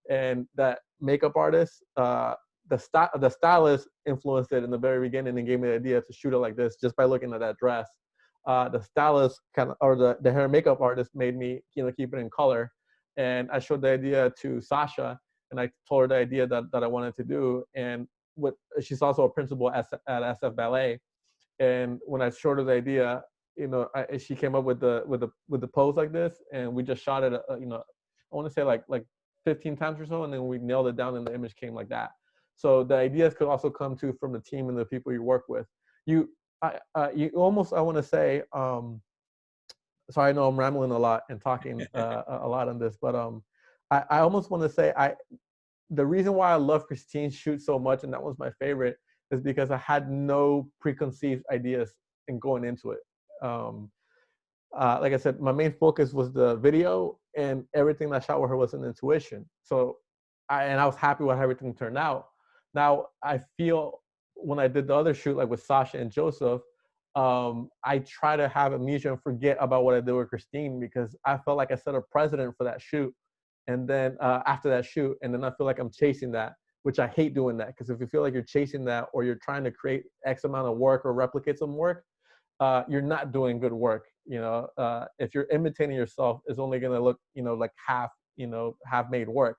And that makeup artist, the stylist influenced it in the very beginning and gave me the idea to shoot it like this just by looking at that dress. The stylist or the hair and makeup artist made me, you know, keep it in color. And I showed the idea to Sasha, and I told her the idea that I wanted to do. And she's also a principal at SF Ballet. And when I showed her the idea, you know, she came up with the pose like this, and we just shot it, you know, I want to say like 15 times or so, and then we nailed it down, and the image came like that. So the ideas could also come from the team and the people you work with. You almost, I want to say, sorry, I know I'm rambling a lot and talking a lot on this, but I almost want to say the reason why I love Christine's shoot so much, and that was my favorite, is because I had no preconceived ideas in going into it. Like I said, my main focus was the video, and everything that I shot with her was an intuition. So, I was happy with how everything turned out. Now, I feel when I did the other shoot, like with Sasha and Joseph, I try to have amnesia and forget about what I did with Christine, because I felt like I set a precedent for that shoot. And then after that shoot, and then I feel like I'm chasing that, which I hate doing that, because if you feel like you're chasing that, or you're trying to create X amount of work or replicate some work, you're not doing good work. You know, if you're imitating yourself, it's only going to look, you know, like half made work.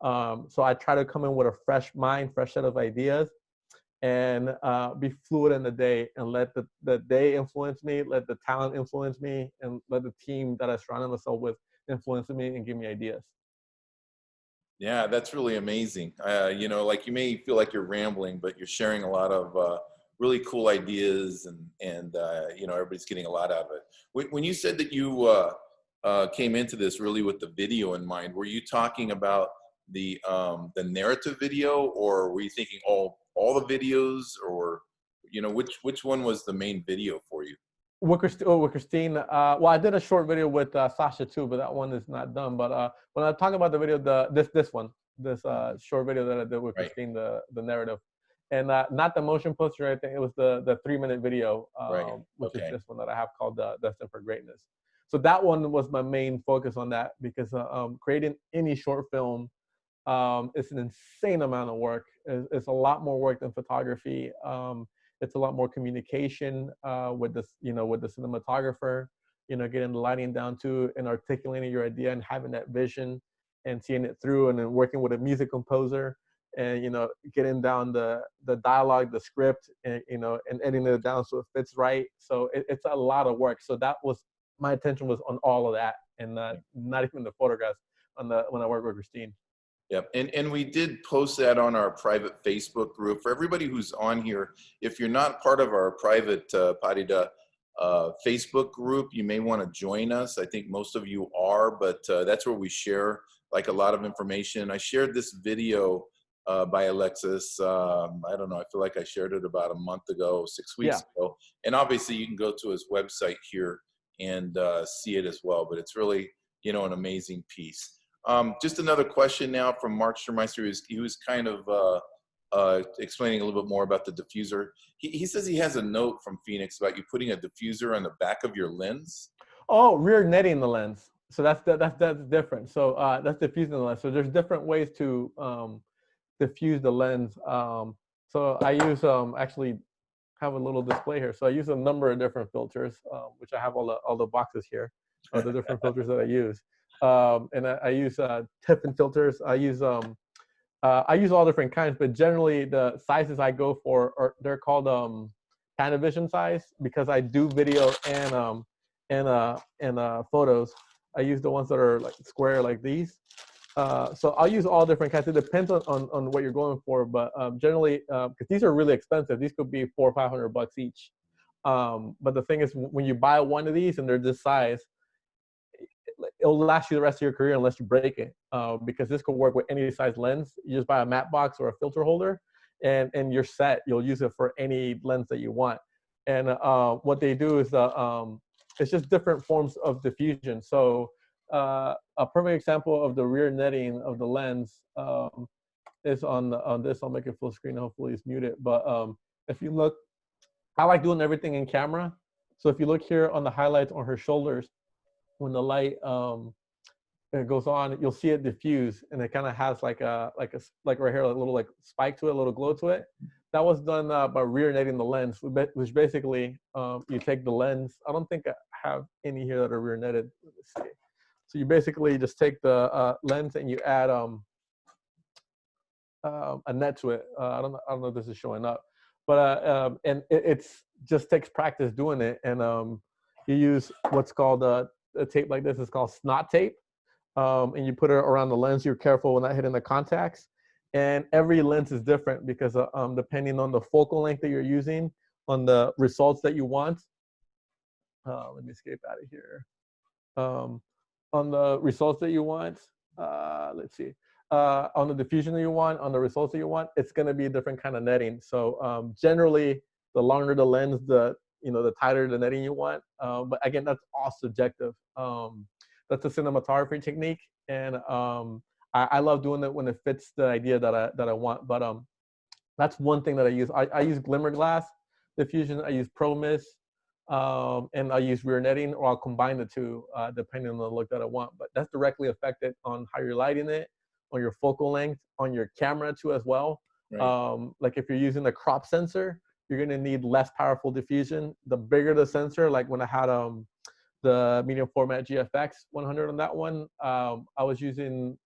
So I try to come in with a fresh mind, fresh set of ideas, and be fluid in the day, and let the day influence me, let the talent influence me, and let the team that I surround myself with influence me and give me ideas. Yeah, that's really amazing. You know, like you may feel like you're rambling, but you're sharing a lot of really cool ideas, and you know, everybody's getting a lot out of it. When you said that you came into this really with the video in mind, were you talking about the narrative video, or were you thinking all the videos, or you know, which one was the main video for you? With Christine, well, I did a short video with Sasha too, but that one is not done. But when I talk about the video, this short video that I did with Right. Christine, the narrative, and not the motion poster, I think it was the 3-minute video, Right. which is Okay. this one that I have called Destined for Greatness. So that one was my main focus on that, because creating any short film, it's an insane amount of work. It's a lot more work than photography. It's a lot more communication with this, you know, with the cinematographer, you know, getting the lighting down to, and articulating your idea, and having that vision and seeing it through, and then working with a music composer, and, you know, getting down the dialogue, the script, and, you know, and editing it down so it fits right. So it's a lot of work. So that was, my attention was on all of that, and not even the photographs when I worked with Christine. Yep, and we did post that on our private Facebook group. For everybody who's on here, if you're not part of our private Parida Facebook group, you may want to join us. I think most of you are, but that's where we share like a lot of information. I shared this video by Alexis. I don't know, I feel like I shared it about a month ago, 6 weeks ago. And obviously you can go to his website here and see it as well, but it's really, you know, an amazing piece. Just another question now from Mark Schermeister. He was kind of explaining a little bit more about the diffuser. He says he has a note from Phoenix about you putting a diffuser on the back of your lens. Oh, rear netting the lens. So that's different. So that's diffusing the lens. So there's different ways to diffuse the lens. So I use actually have a little display here. So I use a number of different filters, which I have all the boxes here, the different filters that I use. And I use Tiffin filters. I use all different kinds, but generally the sizes I go for they're called Panavision size, because I do video and photos. I use the ones that are like square like these. So I'll use all different kinds. It depends on what you're going for, but generally, because these are really expensive, these could be $400 or $500 each. But the thing is, when you buy one of these and they're this size, it'll last you the rest of your career unless you break it. Because this could work with any size lens. You just buy a matte box or a filter holder, and you're set. You'll use it for any lens that you want. And what they do is it's just different forms of diffusion. So a perfect example of the rear netting of the lens is on this. I'll make it full screen. Hopefully it's muted. But if you look, I like doing everything in camera. So if you look here on the highlights on her shoulders, when the light it goes on, you'll see it diffuse, and it kind of has like right here, a little like spike to it, a little glow to it. That was done by rear netting the lens, which basically you take the lens. I don't think I have any here that are rear netted. Let's see. So you basically just take the lens and you add a net to it. I don't know if this is showing up, but and it's just takes practice doing it. And you use what's called a tape like this. It's called snot tape, and you put it around the lens. You're careful when not hitting the contacts. And every lens is different because depending on the focal length that you're using, on the results that you want. Let me escape out of here. On the results that you want, let's see. On the diffusion that you want, on the results that you want, it's going to be a different kind of netting. So generally, the longer the lens, the tighter the netting you want. But again, that's all subjective. That's a cinematography technique, and I love doing it when it fits the idea that I want. But that's one thing that I use. I use glimmer glass diffusion. I use Pro Mist. And I use rear netting, or I'll combine the two depending on the look that I want. But that's directly affected on how you're lighting it, on your focal length, on your camera too as well. Right. Like if you're using a crop sensor, you're gonna need less powerful diffusion. The bigger the sensor, like when I had the medium format GFX 100 on that one, I was using,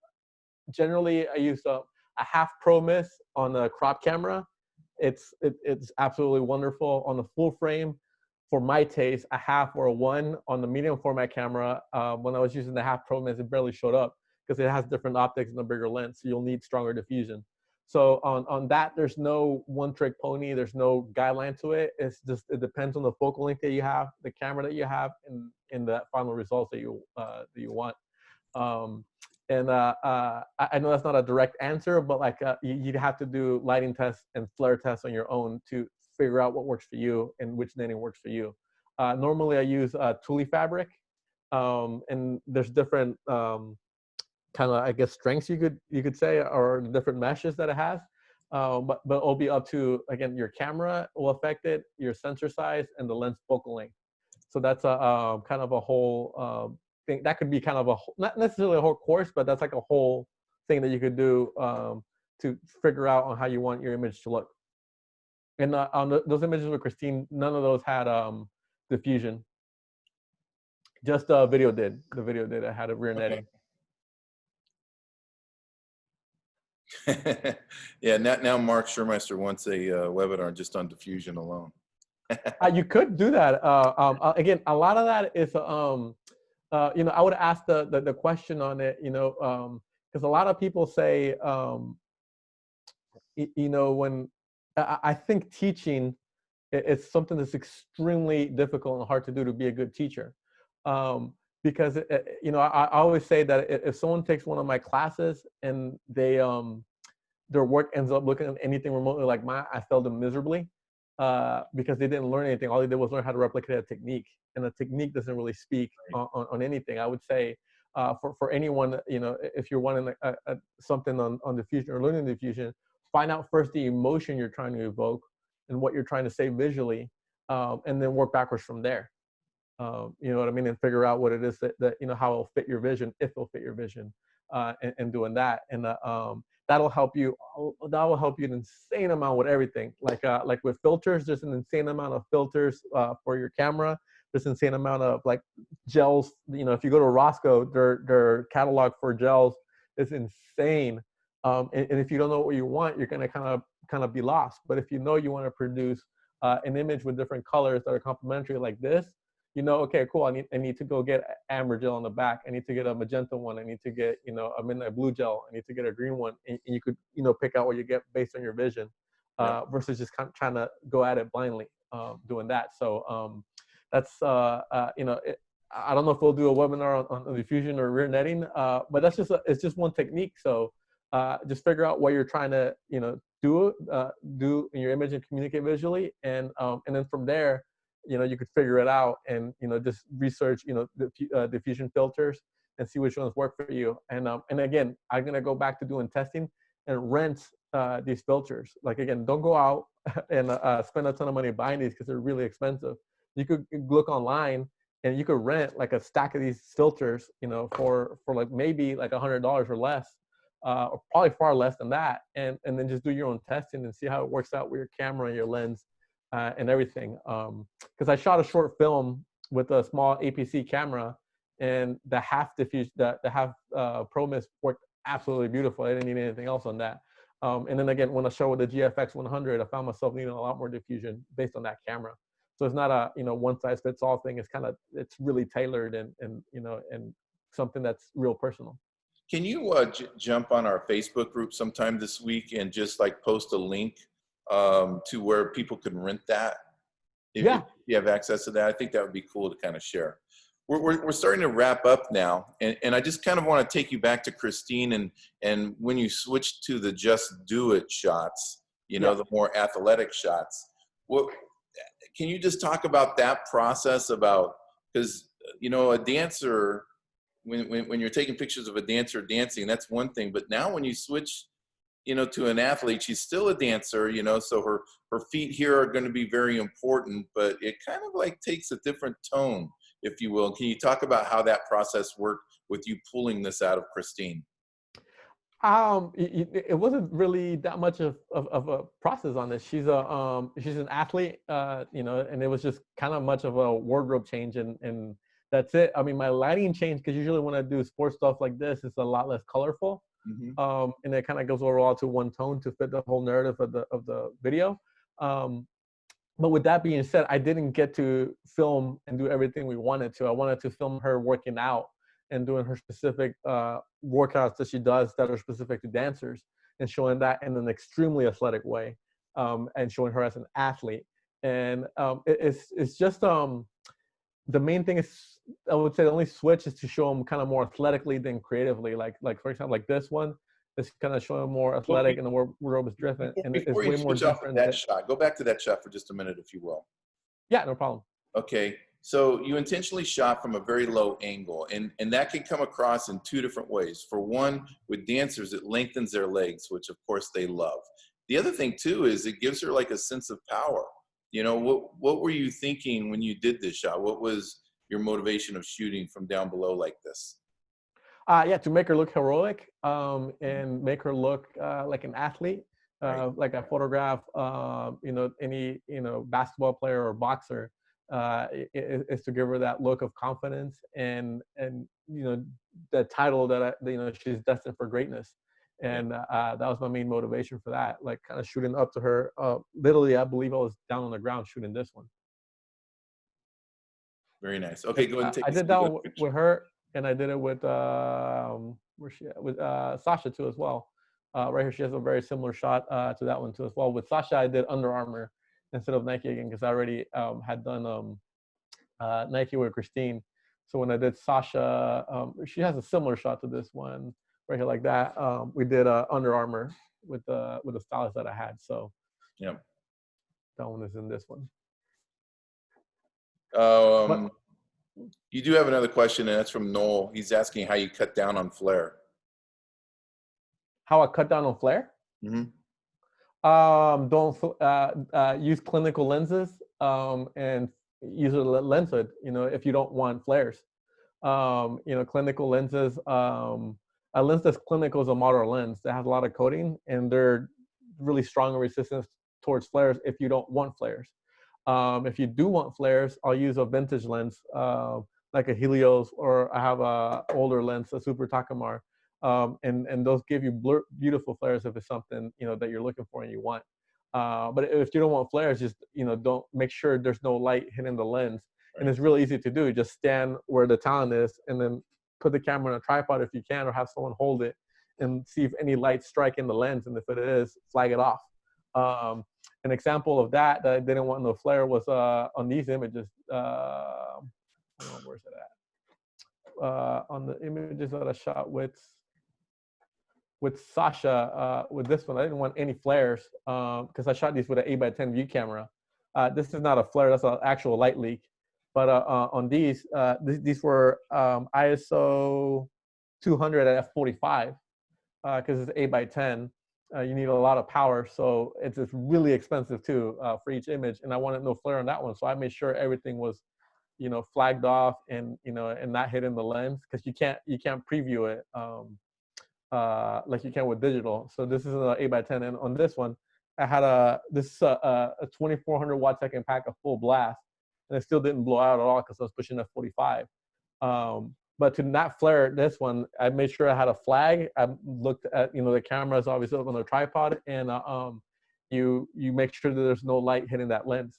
generally I used a half Pro Mist on the crop camera. It's absolutely wonderful on the full frame. For my taste, a half or a 1 on the medium format camera. When I was using the half Pro Mist, it barely showed up because it has different optics and a bigger lens, so you'll need stronger diffusion. So on that, there's no one trick pony. There's no guideline to it. It's just, it depends on the focal length that you have, the camera that you have, and the final results that you want. I know that's not a direct answer, but like you'd have to do lighting tests and flare tests on your own to figure out what works for you and which netting works for you. Normally I use Thule fabric, and there's different kind of, I guess, strengths you could say, or different meshes that it has. But it'll be up to, again, your camera will affect it, your sensor size, and the lens focal length. So that's a kind of a whole thing. That could be kind of not necessarily a whole course, but that's like a whole thing that you could do to figure out on how you want your image to look. And on those images with Christine, none of those had diffusion. Just the video did. The video did. It had a rear netting. Yeah, now Mark Schermeister wants a webinar just on diffusion alone. You could do that. Again, a lot of that is, I would ask the question on it, because a lot of people say, when I think teaching, it's something that's extremely difficult and hard to do to be a good teacher. Because I always say that if someone takes one of my classes and their work ends up looking at anything remotely like mine, I failed them miserably because they didn't learn anything. All they did was learn how to replicate a technique, and a technique doesn't really speak on anything. I would say for anyone, if you're wanting something on diffusion or learning diffusion, find out first the emotion you're trying to evoke and what you're trying to say visually, and then work backwards from there. You know what I mean? And figure out what it is that how it'll fit your vision, if it'll fit your vision, and doing that. And that'll help you. That will help you an insane amount with everything. Like with filters, there's an insane amount of filters for your camera. There's an insane amount of like gels. If you go to Roscoe, their catalog for gels is insane. And if you don't know what you want, you're gonna kind of be lost. But if you know you want to produce an image with different colors that are complementary like this, okay, cool. I need to go get amber gel on the back. I need to get a magenta one. I need to get, a midnight blue gel. I need to get a green one. And you could, pick out what you get based on your vision, Yeah. versus just kind of trying to go at it blindly, doing that. So that's, I don't know if we'll do a webinar on diffusion or rear netting, but it's just one technique. So just figure out what you're trying to, do in your image and communicate visually. And then from there, you could figure it out and, just research, diffusion filters and see which ones work for you. And again, I'm going to go back to doing testing and rent these filters. Like, again, don't go out and spend a ton of money buying these because they're really expensive. You could look online and you could rent like a stack of these filters, for like maybe like $100 or less, or probably far less than that. And then just do your own testing and see how it works out with your camera and your lens, and everything. Because I shot a short film with a small APC camera, and the half diffuse, the half pro mist worked absolutely beautiful. I didn't need anything else on that. And then again, when I shot with the GFX 100, I found myself needing a lot more diffusion based on that camera. So it's not a one size fits all thing. It's really tailored and something that's real personal. Can you jump on our Facebook group sometime this week and just like post a link to where people can rent that? If you have access to that, I think that would be cool to kind of share. We're starting to wrap up now, and I just kind of want to take you back to Christine and when you switched to the just do it shots, the more athletic shots. Can you just talk about that process because a dancer, when you're taking pictures of a dancer dancing, that's one thing, but now when you switch to an athlete, she's still a dancer, so her feet here are going to be very important, but it kind of like takes a different tone, if you will. Can you talk about how that process worked with you pulling this out of Christine? It wasn't really that much of a process on this. She's an athlete, and it was just kind of much of a wardrobe change, and that's it. I mean, my lighting changed because usually when I do sports stuff like this, it's a lot less colorful. Mm-hmm. And it kind of goes overall to one tone to fit the whole narrative of the video. But with that being said, I didn't get to film and do everything we wanted to. I wanted to film her working out and doing her specific workouts that she does that are specific to dancers, and showing that in an extremely athletic way, and showing her as an athlete. And it's just the main thing is, I would say the only switch is to show them kind of more athletically than creatively. Like for example, like this one is kind of showing more athletic, and the wardrobe is different, and it's way more different. That shot, go back to that shot for just a minute, if you will. Yeah, no problem. Okay, so you intentionally shot from a very low angle, and that can come across in two different ways. For one, with dancers, it lengthens their legs, which of course they love. The other thing too is it gives her like a sense of power. What were you thinking when you did this shot? What was your motivation of shooting from down below like this? To make her look heroic, and make her look like an athlete, Right. like I photograph, any basketball player or boxer, is to give her that look of confidence and the title that she's destined for greatness, and that was my main motivation for that. Like kind of shooting up to her. Literally, I believe I was down on the ground shooting this one. Very nice. Okay, go ahead and take I did that with her, and I did it with where's she at? With Sasha too as well. Right here, she has a very similar shot to that one too as well. With Sasha, I did Under Armour instead of Nike again because I already had done Nike with Christine. So when I did Sasha, she has a similar shot to this one right here like that. We did Under Armour with the stylist that I had. So yeah, that one is in this one. You do have another question, and that's from Noel. He's asking how you cut down on flare. How I cut down on flare? Mm-hmm. Don't use clinical lenses, and use a lens hood, if you don't want flares. Clinical lenses, a lens that's clinical is a moderate lens that has a lot of coating, and they're really strong and resistant towards flares if you don't want flares. If you do want flares, I'll use a vintage lens, like a Helios, or I have a older lens, a Super Takamar, and those give you beautiful flares if it's something that you're looking for and you want. But if you don't want flares, just don't make sure there's no light hitting the lens. And Right. it's really easy to do. Just stand where the talent is and then put the camera on a tripod if you can, or have someone hold it and see if any light strike in the lens. And if it is, flag it off. An example of that I didn't want no flare was on these images. Hold on, where's it at? On the images that I shot with Sasha, with this one, I didn't want any flares because I shot these with an 8x10 view camera. This is not a flare, that's an actual light leak. But on these were ISO 200 at f45 because it's 8x10. You need a lot of power, so it's really expensive too for each image. And I wanted no flare on that one, so I made sure everything was, flagged off and and not hitting the lens, because you can't preview it like you can with digital. So this is an 8x10, and on this one, I had a 2400 watt second pack of full blast, and it still didn't blow out at all because I was pushing f45. But to not flare this one, I made sure I had a flag. I looked at, the camera is obviously up on the tripod, and you make sure that there's no light hitting that lens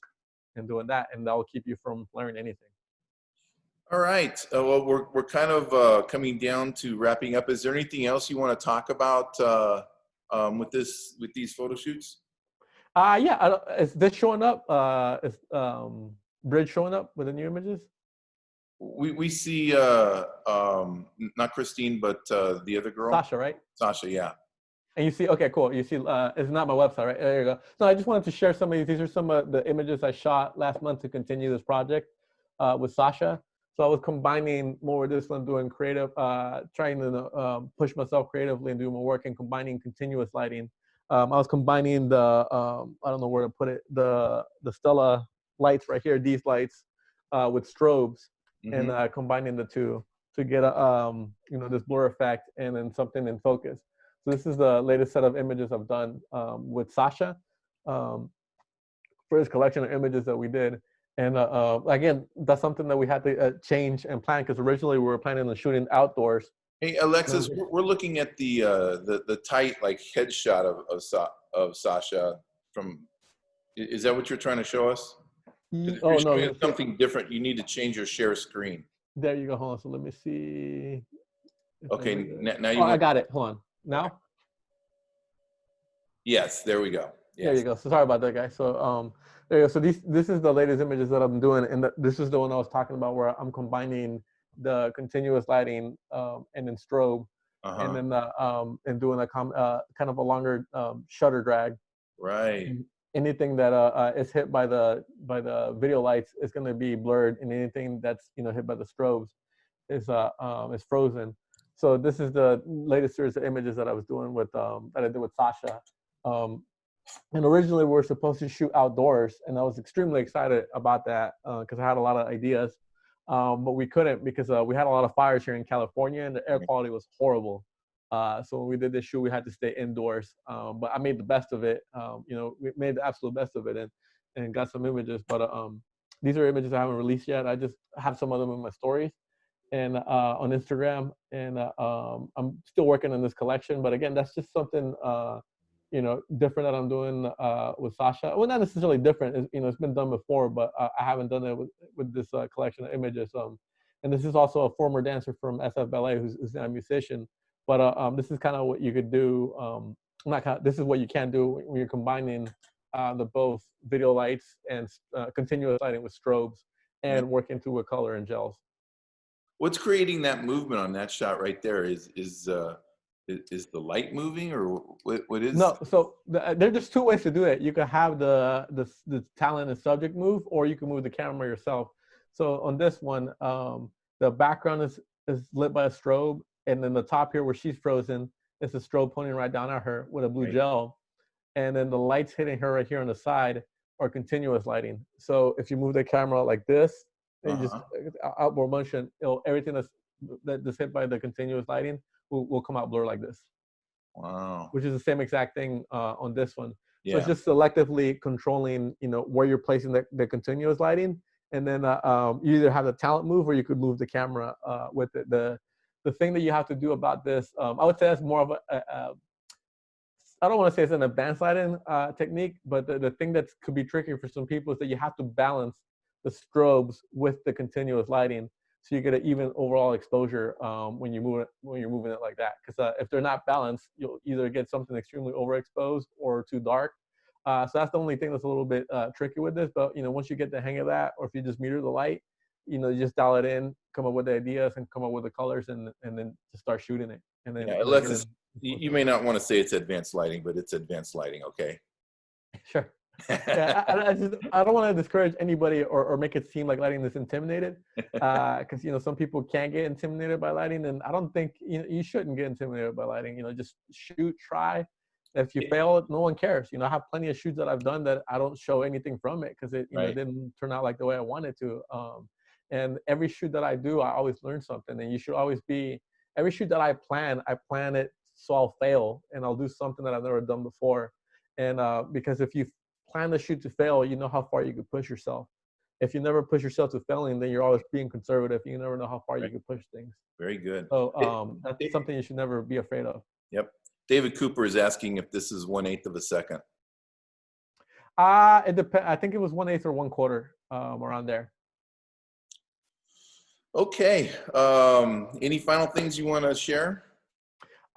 and doing that, and that will keep you from flaring anything. All right. Well, we're kind of coming down to wrapping up. Is there anything else you want to talk about with these photo shoots? Yeah. Is this showing up? Is Bridge showing up with the new images? We see not Christine, but the other girl. Sasha, right? Sasha, yeah. And you see, okay, cool. You see, it's not my website, right? There you go. So I just wanted to share some of these. These are some of the images I shot last month to continue this project with Sasha. So I was combining more with this one, doing creative, trying to push myself creatively and do more work, and combining continuous lighting. I was combining the, I don't know where to put it, the Stella lights right here, these lights with strobes, and combining the two to get a, this blur effect and then something in focus. So this is the latest set of images I've done with Sasha for this collection of images that we did. And again, that's something that we had to change and plan, because originally we were planning on shooting outdoors. Hey, Alexis, we're looking at the tight like headshot of Sasha from. Is that what you're trying to show us? If Oh you're no, showing something different, you need to change your share screen. There you go. Hold on. So let me see. Okay, now you. Oh, I got it. Hold on. Now. Yes, there we go. Yes. There you go. So sorry about that, guys. So there you go. So this is the latest images that I'm doing, and this is the one I was talking about, where I'm combining the continuous lighting and then strobe, and then and doing a kind of a longer shutter drag. Right. And anything that is hit by the video lights is going to be blurred, and anything that's hit by the strobes is frozen. So this is the latest series of images that I was doing with that I did with Sasha. And originally we were supposed to shoot outdoors, and I was extremely excited about that because I had a lot of ideas, but we couldn't because we had a lot of fires here in California, and the air quality was horrible. So when we did this shoot, we had to stay indoors. But I made the best of it. We made the absolute best of it, and got some images. But these are images I haven't released yet. I just have some of them in my stories and on Instagram, and I'm still working on this collection. But again, that's just something different that I'm doing with Sasha. Well, not necessarily different. It's been done before, but I haven't done it with this collection of images. And this is also a former dancer from SF Ballet who's a musician. But this is kind of what you could do. This is what you can do when you're combining the both video lights and continuous lighting with strobes and working through with color and gels. What's creating that movement on that shot right there? Is the light moving, or what is? No, so there's just two ways to do it. You can have the talent and subject move, or you can move the camera yourself. So on this one, the background is lit by a strobe, and then the top here where she's frozen is a strobe pointing right down at her with a blue gel, and then the lights hitting her right here on the side are continuous lighting. So if you move the camera like this, and you just outward motion, everything that's hit by the continuous lighting will come out blur like this. Wow. Which is the same exact thing on this one. Yeah. So it's just selectively controlling, where you're placing the continuous lighting, and then you either have the talent move, or you could move the camera with it. The thing that you have to do about this, I would say that's more of I don't want to say it's an advanced lighting technique, but the thing that could be tricky for some people is that you have to balance the strobes with the continuous lighting, so you get an even overall exposure when you're moving it like that. Because if they're not balanced, you'll either get something extremely overexposed or too dark. So that's the only thing that's a little bit tricky with this. But once you get the hang of that, or if you just meter the light, you just dial it in, come up with the ideas, and come up with the colors, and then just start shooting it. And then Yeah, Alexis, you may not want to say it's advanced lighting, but it's advanced lighting, okay? Sure. Yeah, I don't want to discourage anybody or make it seem like lighting is intimidated, because some people can get intimidated by lighting, and I don't think you shouldn't get intimidated by lighting. Just shoot, try. If you fail, no one cares. I have plenty of shoots that I've done that I don't show anything from it because it Right. didn't turn out like the way I wanted to. And every shoot that I do, I always learn something. And you should always be every shoot that I plan it so I'll fail and I'll do something that I've never done before. And because if you plan the shoot to fail, you know how far you could push yourself. If you never push yourself to failing, then you're always being conservative. You never know how far you could push things. Very good. So that's something you should never be afraid of. Yep. David Cooper is asking if this is 1/8 of a second. It depends. I think it was 1/8 or 1/4, around there. Okay. Any final things you want to share?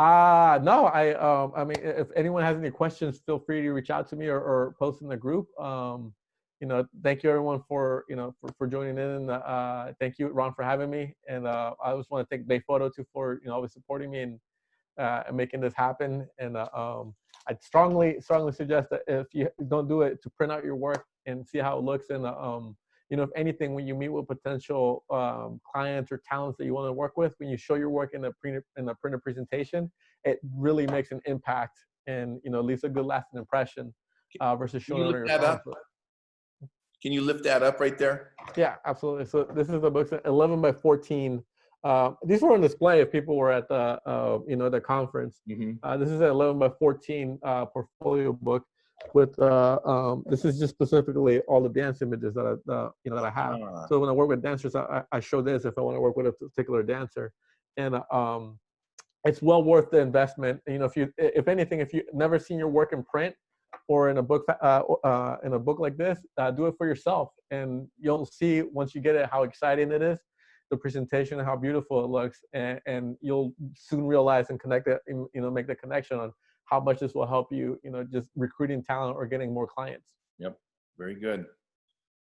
No, I mean, if anyone has any questions, feel free to reach out to me or post in the group. Thank you everyone for joining in. Thank you, Ron, for having me. And I just want to thank Bay Photo too for always supporting me and making this happen. And I'd strongly suggest that if you don't do it, to print out your work and see how it looks. And if anything, when you meet with potential clients or talents that you want to work with, when you show your work in a printed presentation, it really makes an impact and leaves a good lasting impression versus showing it on your phone. Can you lift that up right there? Yeah, absolutely. So this is the book, 11 by 14. These were on display if people were at the the conference. Mm-hmm. This is an 11 by 14 portfolio book with this is just specifically all the dance images that I have. So when I work with dancers, I show this if I want to work with a particular dancer, and it's well worth the investment. If anything, if you've never seen your work in print or in a book like this, do it for yourself, and you'll see once you get it how exciting it is, the presentation and how beautiful it looks, and you'll soon realize and connect it, make the connection on how much this will help you, just recruiting talent or getting more clients. Yep. Very good.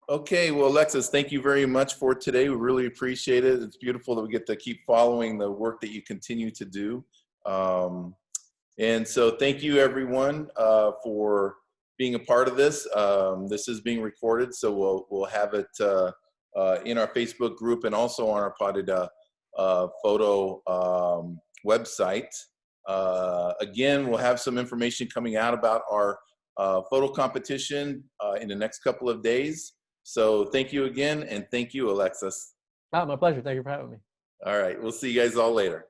Okay. Well, Alexis, thank you very much for today. We really appreciate it. It's beautiful that we get to keep following the work that you continue to do. And so thank you everyone for being a part of this. This is being recorded, so we'll have it in our Facebook group and also on our Potted Photo website. Again, we'll have some information coming out about our photo competition in the next couple of days. So thank you again, and thank you, Alexis. My pleasure. Thank you for having me. All right. We'll see you guys all later.